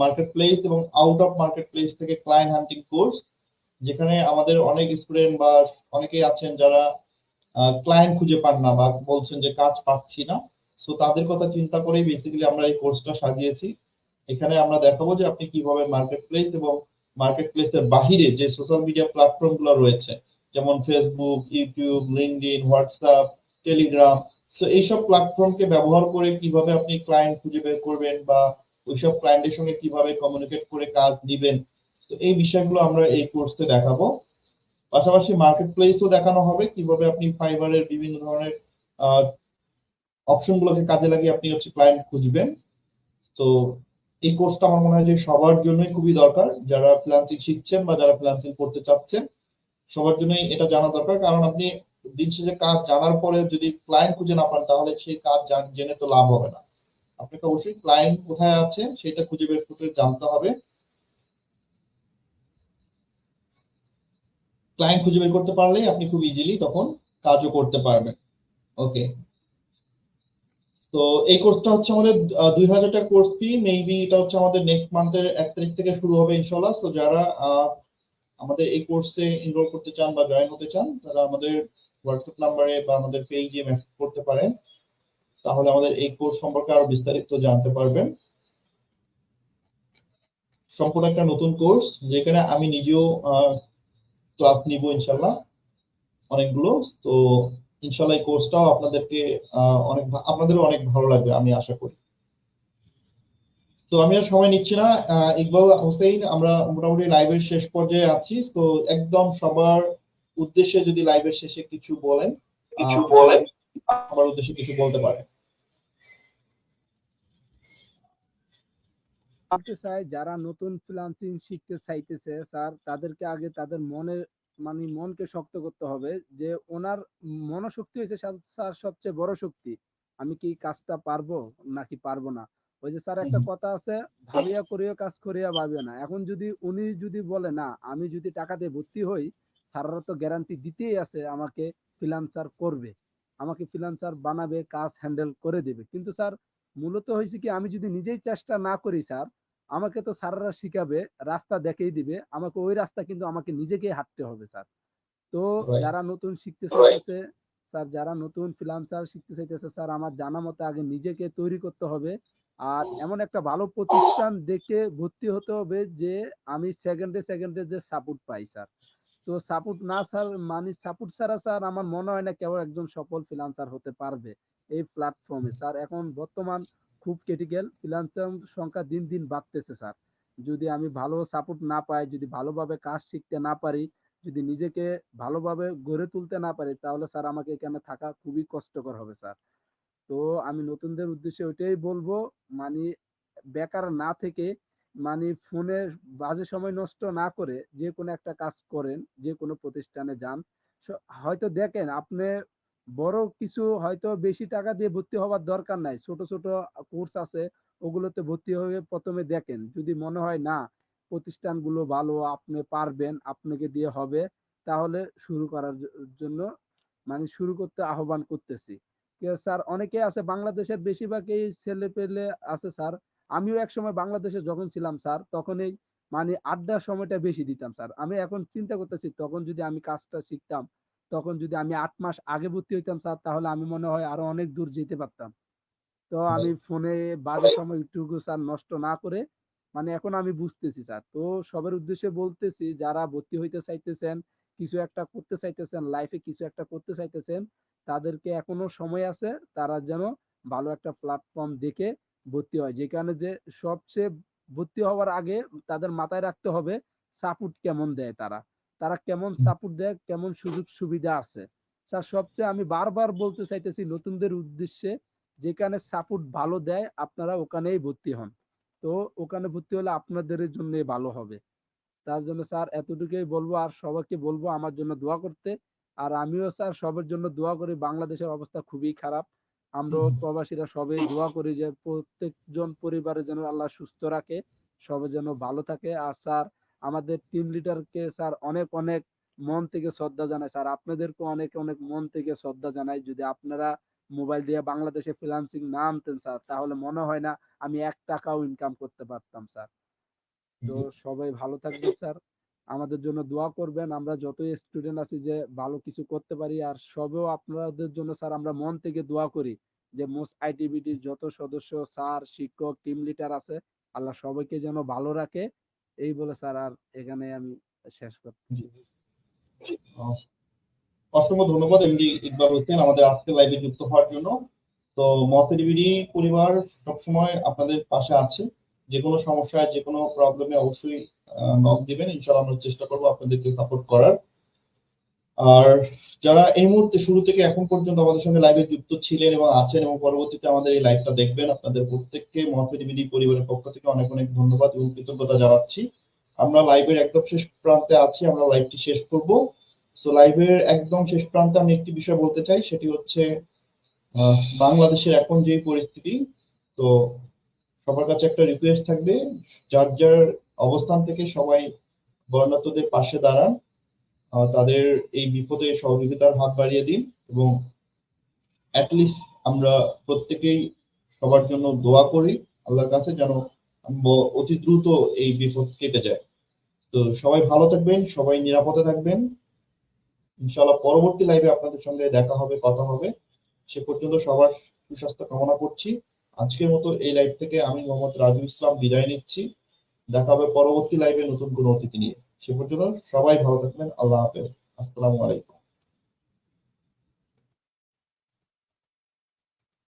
মার্কেট প্লেস এবং আউট অফ মার্কেট প্লেস থেকে ক্লায়েন্ট হান্টিং কোর্স, যেখানে আমাদের অনেক স্টুডেন্ট বা অনেকেই আছেন যারা ক্লায়েন্ট খুঁজে পান না বা বলছেন যে কাজ পাচ্ছি না। সো তাদের কথা চিন্তা করেই বেসিক্যালি আমরা এই কোর্সটা সাজিয়েছি। এখানে আমরা দেখাবো যে আপনি কিভাবে মার্কেট প্লেস এবং মার্কেট প্লেসের বাহিরে যে সোশ্যাল মিডিয়া প্ল্যাটফর্ম গুলো রয়েছে, যেমন Facebook, YouTube, LinkedIn, WhatsApp, Telegram, so এইসব প্ল্যাটফর্মকে ব্যবহার করে কিভাবে আপনি ক্লায়েন্ট খুঁজে বের করবেন বা ওইসব ক্লায়েন্টের সঙ্গে কিভাবে কমিউনিকেট করে কাজ দিবেন, তো এই বিষয়গুলো আমরা এই কোর্সে দেখাবো। পাশাপাশি মার্কেট প্লেসও দেখানো হবে, কিভাবে আপনি ফাইবারের বিভিন্ন ধরনের অপশনগুলোকে কাজে লাগিয়ে আপনি হচ্ছে ক্লায়েন্ট খুঁজবেন। তো এই কোর্সটা আমার মনে হয় যে সবার জন্যই খুবই দরকার, যারা ফ্রিল্যান্সিং শিখছেন বা যারা ফ্রিল্যান্সিং করতে চাচ্ছেন, সবার জন্যই এটা জানা দরকার। কারণ আপনি দিন শেষে কাজ জানার পরে যদি ক্লায়েন্ট খুঁজে না পান, তাহলে সেই কাজ জেনে তো লাভ হবে না। আপনাকে অবশ্যই ক্লায়েন্ট কোথায় আছে সেটা খুঁজে বের করতে জানতে হবে। ক্লায়েন্ট খুঁজে বের করতে পারলেই আপনি খুব ইজিলি তখন কাজও করতে পারবেন। ওকে, তো এই কোর্সটা হচ্ছে আমাদের ২,০০০ টাকা কোর্স ফি, মেবি এটা হচ্ছে আমাদের নেক্সট মান্থের ১ তারিখ থেকে শুরু হবে ইনশাল্লাহ। তো যারা আমাদের এই কোর্সে এনরোল করতে চান বা জয়েন হতে চান, তারা আমাদের হোয়াটসঅ্যাপ নাম্বারে বা আমাদের পেজে মেসেজ করতে পারেন, তাহলে আমাদের এই কোর্স সম্পর্কে আরো বিস্তারিত জানতে পারবেন। সম্পূর্ণ একটা নতুন কোর্স, যেখানে আমি নিজেও ক্লাস নিব ইনশাল্লাহ অনেকগুলো। তো ইনশাল্লাহ এই কোর্সটাও আপনাদেরকে আপনাদেরও অনেক ভালো লাগবে আমি আশা করি। তো আমি আর সময় নিচ্ছি না, ইকবাল হোসেন, আমরা মোটামুটি লাইভের শেষ পর্যায়ে আছি। তো একদম সবার উদ্দেশ্যে যদি লাইভের শেষে কিছু বলেন, আমার উদ্দেশ্যে কিছু বলতে পারেন। বলতে চাই, যারা নতুন ফ্রিল্যান্সিং শিখতে চাইতেছে স্যার, তাদেরকে আগে তাদের মনকে শক্ত করতে হবে, যে ওনার মনোশক্তি হয়েছে স্যার সবচেয়ে বড় শক্তি। আমি কি কাজটা পারবো নাকি পারবো না। ওই যে স্যার একটা কথা আছে, ভাবিয়া করিও কাজ করিয়া ভাবিও না। এখন যদি উনি যদি বলে না, আমি যদি টাকা দিয়ে ভর্তি হই, স্যাররা তো গ্যারান্টি দিতেই আছে আমাকে ফ্রিল্যান্সার করবে, আমাকে ফ্রিল্যান্সার বানাবে, কাজ হ্যান্ডেল করে দেবে। কিন্তু স্যার মূলত হয়েছে কি, আমি যদি নিজেই চেষ্টা না করি স্যার, আমাকে তো স্যাররা শিখাবে, রাস্তা দেখিয়ে দিবে, আমাকে ওই রাস্তা কিন্তু আমাকে নিজেকেই হাঁটতে হবে স্যার। তো যারা নতুন শিখতে চাইতেছে স্যার, যারা নতুন ফ্রিল্যান্সার শিখতে চাইতেছে স্যার, আমার জানা মতে আগে নিজেকে তৈরি করতে হবে। আর এমন একটা ভালো প্রতিষ্ঠান দেখে ভর্তি হতে হবে যে আমি সেকেন্ডে সেকেন্ডে যে সাপোর্ট পাই স্যার। তো সাপোর্ট না স্যার, মানে সাপোর্ট ছাড়া স্যার আমার মনে হয় না কেউ একজন সফল ফ্রিল্যান্সার হতে পারবে এই প্ল্যাটফর্মে স্যার। এখন বর্তমান খুব ক্রিটিক্যাল, ফ্রিল্যান্সার সংখ্যা দিন দিন বাড়তেছে স্যার। যদি আমি ভালো সাপোর্ট না পাই, যদি ভালোভাবে কাজ শিখতে না পারি, যদি নিজেকে ভালোভাবে গড়ে তুলতে না পারি, তাহলে স্যার আমাকে এখানে থাকা খুবই কষ্টকর হবে স্যার। তো আমি নতুনদের উদ্দেশ্যে ওইটাই বলবো, মানে বেকার না থেকে, মানে ফোনে বাজে সময় নষ্ট না করে যে কোনো একটা কাজ করেন, যে কোনো প্রতিষ্ঠানে যান। হয়তো দেখেন আপনি বড় কিছু, হয়তো বেশি টাকা দিয়ে ভর্তি হওয়ার দরকার নাই, ছোট ছোট কোর্স আছে, ওগুলোতে ভর্তি হয়ে প্রথমে দেখেন। যদি মনে হয় না প্রতিষ্ঠানগুলো ভালো, আপনি পারবেন, আপনাকে দিয়ে হবে, তাহলে শুরু করার জন্য, মানে শুরু করতে আহ্বান করতেছি। স্যার অনেকে আছে বাংলাদেশের বেশিরভাগই ছেলে পেলে আছে স্যার। আমিও একসময় বাংলাদেশে যখন ছিলাম স্যার তখন এই মানে আড্ডার সময়টা বেশি দিতাম স্যার। আমি এখন চিন্তা করতেছি তখন যদি আমি কাজটা শিখতাম, তখন যদি আমি 8 মাস আগে ভর্তি হইতাম স্যার, তাহলে আমি মনে হয় আরো অনেক দূর যেতে পারতাম। তো আমি ফোনে বাজে সময় একটুকু স্যার নষ্ট না করে মানে এখন আমি বুঝতেছি স্যার। তো সবার উদ্দেশ্যে বলতেছি, যারা ভর্তি হইতে চাইতেছেন, কিছু একটা করতে চাইতেছেন, লাইফে কিছু একটা করতে চাইতেছেন, তাদেরকে এখনো সময় আছে। তারা যেন ভালো একটা প্ল্যাটফর্ম দেখে ভর্তি হয়। যেখানে যে সবচেয়ে ভর্তি হওয়ার আগে তাদের মাথায় রাখতে হবে সাপোর্ট কেমন দেয় তারা। তারা কেমন সাপোর্ট দেয়, কেমন সুযোগ সুবিধা আছে। স্যার সবচেয়ে আমি বারবার বলতে চাইতেছি নতুনদের উদ্দেশ্যে, যেখানে সাপোর্ট ভালো দেয় আপনারা ওখানেই ভর্তি হন। তো ওখানে ভর্তি হলে আপনাদের জন্য ভালো হবে। তার জন্য স্যার এতটুকুই বলবো, আর সবাইকে বলবো আমার জন্য দোয়া করতে। আর আমিও স্যার সবার জন্য দোয়া করি। বাংলাদেশের অবস্থা খুবই খারাপ। আমরা প্রবাসীরা সবাই দোয়া করি যে প্রত্যেকজন পরিবারের যেন আল্লাহ সুস্থ রাখে, সবাই যেন ভালো থাকে। আর স্যার আমাদের টিম লিডারকে স্যার অনেক অনেক মন থেকে শ্রদ্ধা জানাই স্যার। আপনাদেরকে অনেক অনেক মন থেকে শ্রদ্ধা জানাই। যদি আপনারা মোবাইল দিয়ে বাংলাদেশে ফ্রিল্যান্সিং না আনতেন স্যার, তাহলে মনে হয় না আমি 1 টাকাও ইনকাম করতে পারতাম স্যার। তো সবাই ভালো থাকবেন স্যার। আমাদের জন্য দোয়া করবেন। আমরা যতই স্টুডেন্ট আছি যে ভালো কিছু করতে পারি। আর সবেও আপনাদের জন্য স্যার আমরা মন থেকে দোয়া করি যে মোস্ট আইটিবিটি যত সদস্য, স্যার, শিক্ষক, টিম লিডার আছে, আল্লাহ সবাইকে যেন ভালো রাখে। এই বলে স্যার আর এখানে আমি শেষ করছি। আহ, অসংখ্য ধন্যবাদ এমডি ইকবাল হোসেন আমাদের আজকের লাইভে যুক্ত হওয়ার জন্য। তো মতেডিবিডি পরিবার সবসময় আপনাদের পাশে আছে। যে কোনো সমস্যায়, যে কোনো প্রবলেমে অবশ্যই নক দিবেন। ইনশাআল্লাহ আমরা চেষ্টা করবো আপনাদেরকে সাপোর্ট করার। আর যারা এই মুহূর্তে শুরু থেকে এখন পর্যন্ত আমাদের সঙ্গে লাইভে যুক্ত ছিলেন এবং আছেন এবং পরবর্তীতে আমাদের এই লাইভটা দেখবেন, আপনাদের প্রত্যেককে মতেডিবিডি পরিবারের পক্ষ থেকে অনেক অনেক ধন্যবাদ এবং কৃতজ্ঞতা জানাচ্ছি। আমরা লাইভের একদম শেষ প্রান্তে আছি, আমরা লাইভটি শেষ করব। সো লাইভের একদম শেষ প্রান্তে আমি একটি বিষয় বলতে চাই, সেটি হচ্ছে বাংলাদেশের এখন যে পরিস্থিতি। তো সবার কাছে একটা রিকোয়েস্ট থাকবে, যার যার অবস্থান থেকে সবাই বর্ণাঢ্যদের পাশে দাঁড়ান, তাদের এই বিপদে সহযোগিতার হাত বাড়িয়ে দিন এবং অ্যাটলিস্ট আমরা প্রত্যেকেই সবার জন্য দোয়া করি আল্লাহর কাছে, যেন অতি দ্রুত এই বিপদ কেটে যায়। তো সবাই ভালো থাকবেন, সবাই নিরাপদে থাকবেন। ইনশাআল্লাহ পরবর্তী লাইভে আপনাদের সঙ্গে দেখা হবে, কথা হবে। সে পর্যন্ত সবার সুস্বাস্থ্য কামনা করছি। আজকের মতো এই লাইভ থেকে আমি মোহাম্মদ রাজু ইসলাম বিদায় নিচ্ছি। দেখা হবে পরবর্তী লাইভে নতুন কোনো অতিথি নিয়ে। সে পর্যন্ত সবাই ভালো থাকবেন। আল্লাহ হাফেজ। আসসালামু আলাইকুম।